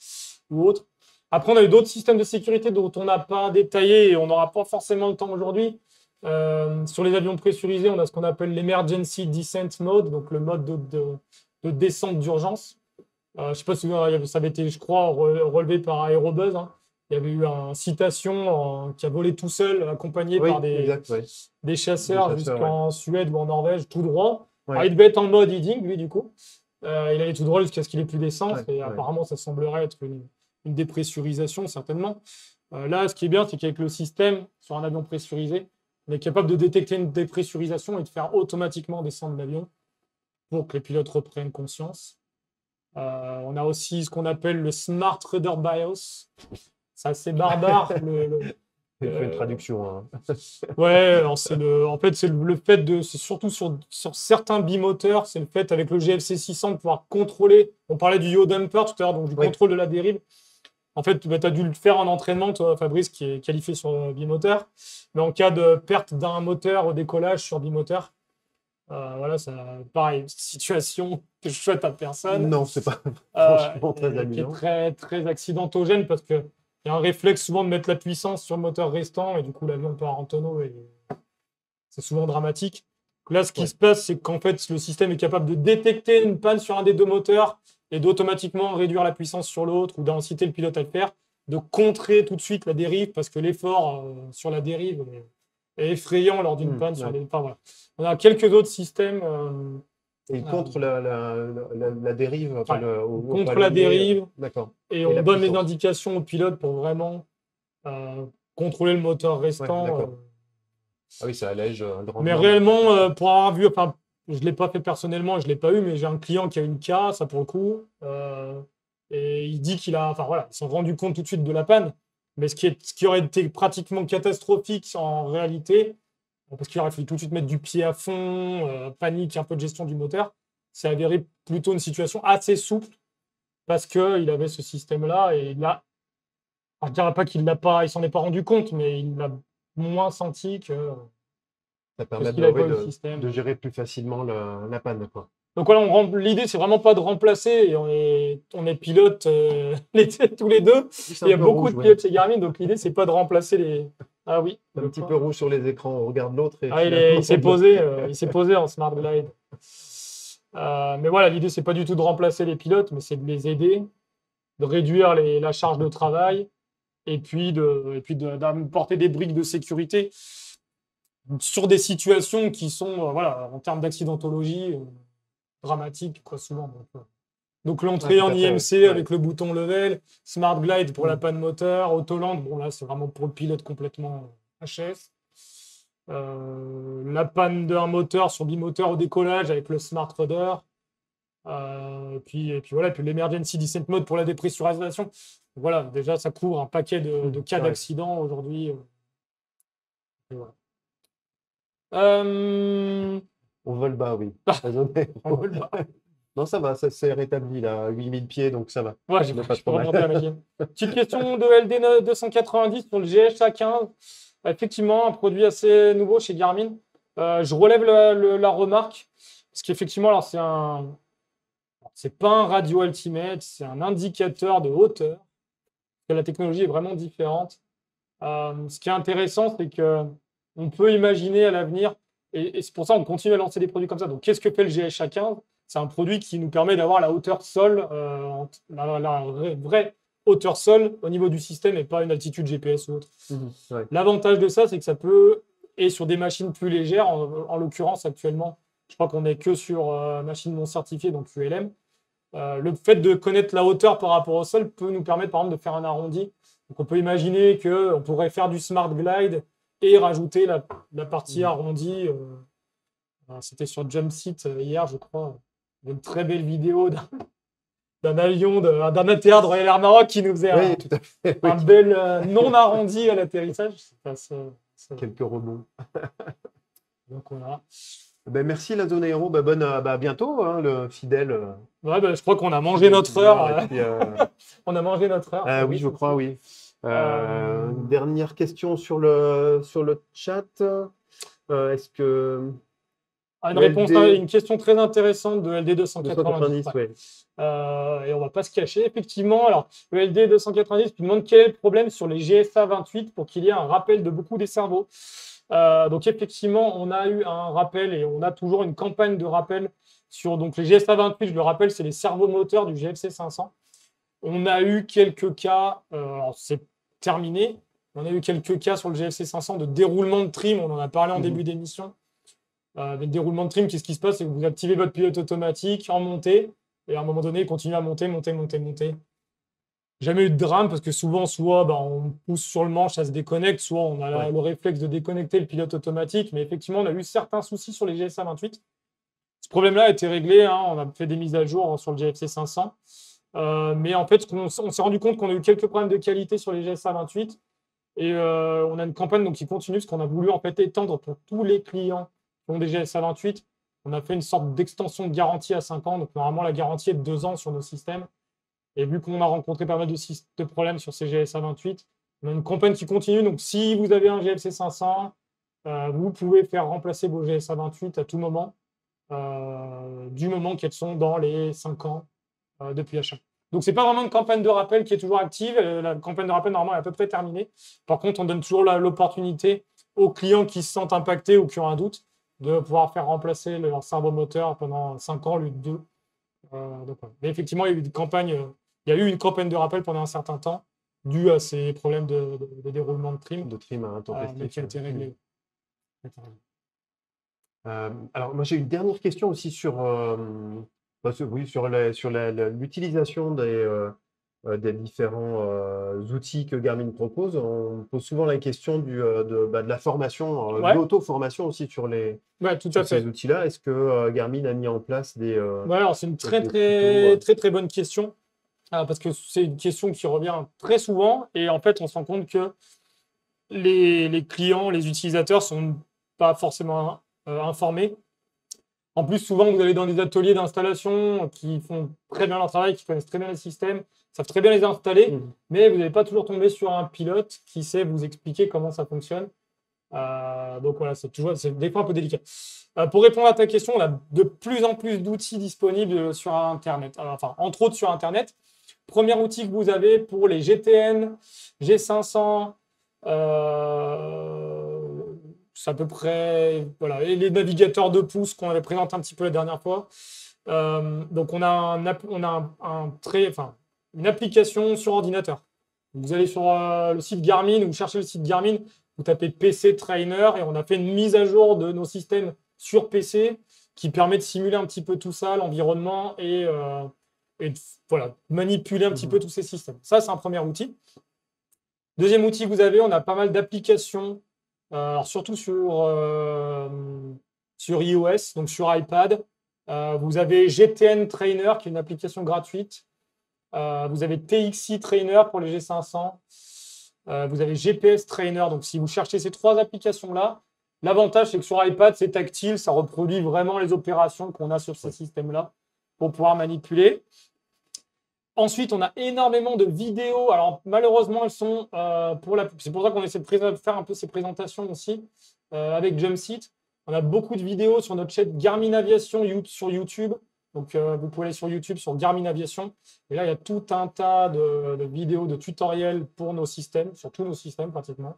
ou autre. Après, on a eu d'autres systèmes de sécurité dont on n'a pas détaillé et on n'aura pas forcément le temps aujourd'hui. Sur les avions pressurisés, on a ce qu'on appelle l'Emergency Descent Mode, donc le mode de descente d'urgence. Je ne sais pas si ça avait été, je crois, relevé par Aerobuzz. Hein. Il y avait eu un citation qui a volé tout seul, accompagné par des chasseurs jusqu'en Suède ou en Norvège, tout droit. Alors, il devait être en mode heading, lui, du coup. Il allait tout droit jusqu'à ce qu'il ait plus d'essence. Et apparemment, ça semblerait être une dépressurisation, certainement. Là, ce qui est bien, c'est qu'avec le système, sur un avion pressurisé, on est capable de détecter une dépressurisation et de faire automatiquement descendre l'avion pour que les pilotes reprennent conscience. On a aussi ce qu'on appelle le Smart Rudder BIOS. C'est assez barbare. Il faut une traduction. Hein. Ouais, en fait, c'est le fait c'est surtout sur certains bimoteurs, c'est le fait avec le GFC 600 de pouvoir contrôler. On parlait du yaw damper tout à l'heure, donc du contrôle de la dérive. En fait, tu as dû le faire en entraînement, toi, Fabrice, qui est qualifié sur bimoteur. Mais en cas de perte d'un moteur au décollage sur bimoteur, voilà, ça, pareil, situation que je souhaite à personne. Non, c'est pas franchement très amusant. Qui est très, très accidentogène parce qu'il y a un réflexe souvent de mettre la puissance sur le moteur restant et du coup, l'avion part en tonneau et c'est souvent dramatique. Là, ce qui se passe, c'est qu'en fait, le système est capable de détecter une panne sur un des deux moteurs et d'automatiquement réduire la puissance sur l'autre ou d'inciter le pilote à le faire, de contrer tout de suite la dérive parce que l'effort sur la dérive est effrayant lors d'une panne sur les. Enfin, voilà. On a quelques autres systèmes. Et contre la dérive. Enfin, contre la dérive. D'accord. Et on donne les indications au pilote pour vraiment contrôler le moteur restant. Ah oui, ça allège grandement. Mais réellement, pour avoir vu, enfin, je ne l'ai pas fait personnellement, je ne l'ai pas eu, mais j'ai un client qui a une K, ça pour le coup. Et il dit qu'il a. Enfin voilà, ils se sont rendus compte tout de suite de la panne. Mais ce qui aurait été pratiquement catastrophique en réalité, parce qu'il aurait fallu tout de suite mettre du pied à fond, panique, un peu de gestion du moteur, c'est avéré plutôt une situation assez souple parce qu'il avait ce système-là et il a. Je ne dirais pas qu'il il s'en est pas rendu compte, mais il l'a moins senti que. Ça permet de gérer plus facilement la panne, quoi. Donc voilà, l'idée, c'est vraiment pas de remplacer, et on est pilote tous les deux. Il y a beaucoup de pilotes chez Garmin, donc l'idée, c'est pas de remplacer les. Ah oui. Un petit peu rouge sur les écrans, on regarde l'autre. Il s'est posé en Smart Glide. Mais voilà, l'idée, c'est pas du tout de remplacer les pilotes, mais c'est de les aider. réduire la charge de travail et puis d'apporter des briques de sécurité sur des situations qui sont, voilà, en termes d'accidentologie, dramatiques, quoi, souvent. Donc l'entrée en IMC avec le bouton level, Smart Glide pour la panne moteur, Autoland, bon là c'est vraiment pour le pilote complètement HS. La panne d'un moteur sur bimoteur au décollage avec le Smart Rudder. Et puis voilà, puis l'Emergency Descent Mode pour la dépressurisation. Voilà, déjà ça couvre un paquet de cas d'accident aujourd'hui. Voilà. On vole bas, oui. On vole bas. Non, ça va, ça s'est rétabli là, 8000 pieds, donc ça va. Ouais, j'ai pas trop remonté à la gamme. Petite question de LD 290 sur le GSA15. Effectivement, un produit assez nouveau chez Garmin. Je relève la remarque, parce qu'effectivement, alors c'est pas un radio ultimate, c'est un indicateur de hauteur. La technologie est vraiment différente. Ce qui est intéressant, c'est que on peut imaginer à l'avenir, et c'est pour ça qu'on continue à lancer des produits comme ça. Donc, qu'est-ce que fait le GSA15? C'est un produit qui nous permet d'avoir la hauteur sol, la vraie hauteur sol au niveau du système et pas une altitude GPS ou autre. L'avantage de ça, c'est que ça peut, et sur des machines plus légères, en l'occurrence actuellement, je crois qu'on n'est que sur machines non certifiées, donc ULM. Le fait de connaître la hauteur par rapport au sol peut nous permettre, par exemple, de faire un arrondi. Donc, on peut imaginer qu'on pourrait faire du Smart Glide et rajouter la partie arrondie. C'était sur Jumpseat hier, je crois. Une très belle vidéo d'un avion, d'un ATR de Royal Air Maroc qui nous faisait un bel non arrondi à l'atterrissage. Quelques rebonds. Donc voilà. Ben, merci la zone aéro, ben, à bientôt, hein, le fidèle. Ouais, ben, je crois qu'on a mangé notre heure. Puis, on a mangé notre heure. Oui, je crois, oui. Dernière question sur le chat. Est-ce que... une question très intéressante de LD 290. Ouais. Et on va pas se cacher. Effectivement, alors le LD 290 tu demandes quel est le problème sur les GSA 28 pour qu'il y ait un rappel de beaucoup des cerveaux. Donc effectivement, on a eu un rappel et on a toujours une campagne de rappel sur donc les GSA 28. Je le rappelle, c'est les cerveaux moteurs du GFC 500. On a eu quelques cas, c'est terminé. On a eu quelques cas sur le GFC 500 de déroulement de trim. On en a parlé en début d'émission. Le déroulement de trim, qu'est-ce qui se passe? C'est que vous activez votre pilote automatique en montée et à un moment donné, il continue à monter. Jamais eu de drame parce que souvent, soit on pousse sur le manche, ça se déconnecte, soit on a le réflexe de déconnecter le pilote automatique. Mais effectivement, on a eu certains soucis sur les GSA 28. Ce problème-là a été réglé. On a fait des mises à jour sur le GFC 500. Mais en fait, on s'est rendu compte qu'on a eu quelques problèmes de qualité sur les GSA 28. Et on a une campagne donc, qui continue parce qu'on a voulu en fait étendre pour tous les clients qui ont des GSA 28. On a fait une sorte d'extension de garantie à 5 ans. Donc, normalement, la garantie est de 2 ans sur nos systèmes. Et vu qu'on a rencontré pas mal de problèmes sur ces GSA 28, on a une campagne qui continue. Donc, si vous avez un GFC 500, vous pouvez faire remplacer vos GSA 28 à tout moment, du moment qu'elles sont dans les 5 ans depuis achat. Donc, ce n'est pas vraiment une campagne de rappel qui est toujours active. La campagne de rappel, normalement, est à peu près terminée. Par contre, on donne toujours l'opportunité aux clients qui se sentent impactés ou qui ont un doute de pouvoir faire remplacer leur servomoteur pendant 5 ans, au lieu de 2. Mais effectivement, il y a eu une campagne de rappel pendant un certain temps, due à ces problèmes de déroulement de trim. De trim intempestif. Mais qui a été réglé. Alors, moi, j'ai une dernière question aussi sur l'utilisation des différents outils que Garmin propose. On pose souvent la question de la formation, de l'auto-formation aussi sur ces outils-là. Est-ce que Garmin a mis en place des... alors c'est une très bonne question, parce que c'est une question qui revient très souvent, et en fait, on se rend compte que les clients, les utilisateurs sont pas forcément informés. En plus, souvent, vous allez dans des ateliers d'installation qui font très bien leur travail, qui connaissent très bien les systèmes, savent très bien les installer, mais vous n'allez pas toujours tomber sur un pilote qui sait vous expliquer comment ça fonctionne. Donc voilà, c'est des fois un peu délicat. Pour répondre à ta question, on a de plus en plus d'outils disponibles sur Internet. Entre autres sur Internet. Premier outil que vous avez pour les GTN, G500, c'est à peu près et les navigateurs de pouce qu'on avait présenté un petit peu la dernière fois. Donc on a une application sur ordinateur. Vous allez sur le site Garmin, vous cherchez le site Garmin, vous tapez PC Trainer et on a fait une mise à jour de nos systèmes sur PC qui permet de simuler un petit peu tout ça, l'environnement et voilà, manipuler un petit peu tous ces systèmes. Ça, c'est un premier outil. Deuxième outil que vous avez, on a pas mal d'applications, alors surtout sur iOS, donc sur iPad. Vous avez GTN Trainer, qui est une application gratuite. Vous avez TXI Trainer pour les G500. Vous avez GPS Trainer. Donc, si vous cherchez ces 3 applications-là, l'avantage, c'est que sur iPad, c'est tactile. Ça reproduit vraiment les opérations qu'on a sur ces systèmes-là pour pouvoir manipuler. Ensuite, on a énormément de vidéos. Alors, malheureusement, elles sont c'est pour ça qu'on essaie de faire un peu ces présentations aussi avec Jumpseat. On a beaucoup de vidéos sur notre chaîne Garmin Aviation sur YouTube. Donc, vous pouvez aller sur YouTube, sur Garmin Aviation. Et là, il y a tout un tas de vidéos, de tutoriels pour nos systèmes, sur tous nos systèmes pratiquement.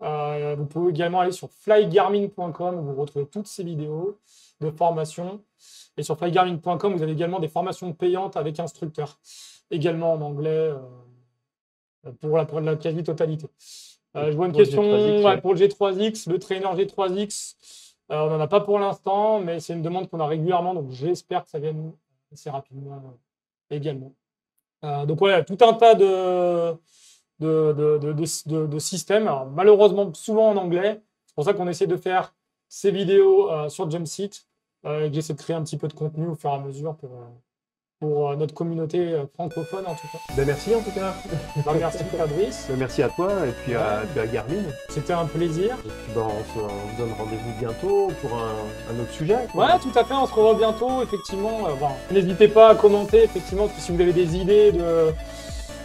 Vous pouvez également aller sur flygarmin.com où vous retrouvez toutes ces vidéos de formation. Et sur flygarmin.com, vous avez également des formations payantes avec instructeurs, également en anglais pour la quasi-totalité. Je vois une question pour le G3X, le trainer G3X. On n'en a pas pour l'instant, mais c'est une demande qu'on a régulièrement, donc j'espère que ça vienne assez rapidement également. Donc voilà, tout un tas de systèmes, alors, malheureusement souvent en anglais. C'est pour ça qu'on essaie de faire ces vidéos sur Jumpseat et que j'essaie de créer un petit peu de contenu au fur et à mesure pour notre communauté francophone en tout cas. Ben merci en tout cas. Merci Fabrice. Ben merci à toi et puis à Garmin. C'était un plaisir. Et puis on se donne rendez-vous bientôt pour un autre sujet. Ouais, tout à fait, on se revoit bientôt, effectivement. N'hésitez pas à commenter, effectivement, si vous avez des idées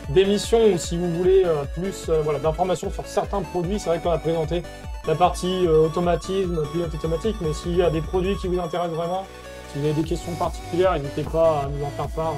d'émissions ou si vous voulez plus d'informations sur certains produits. C'est vrai qu'on a présenté la partie automatisme, pilote automatique, mais s'il y a des produits qui vous intéressent vraiment, si vous avez des questions particulières, n'hésitez pas à nous en faire part.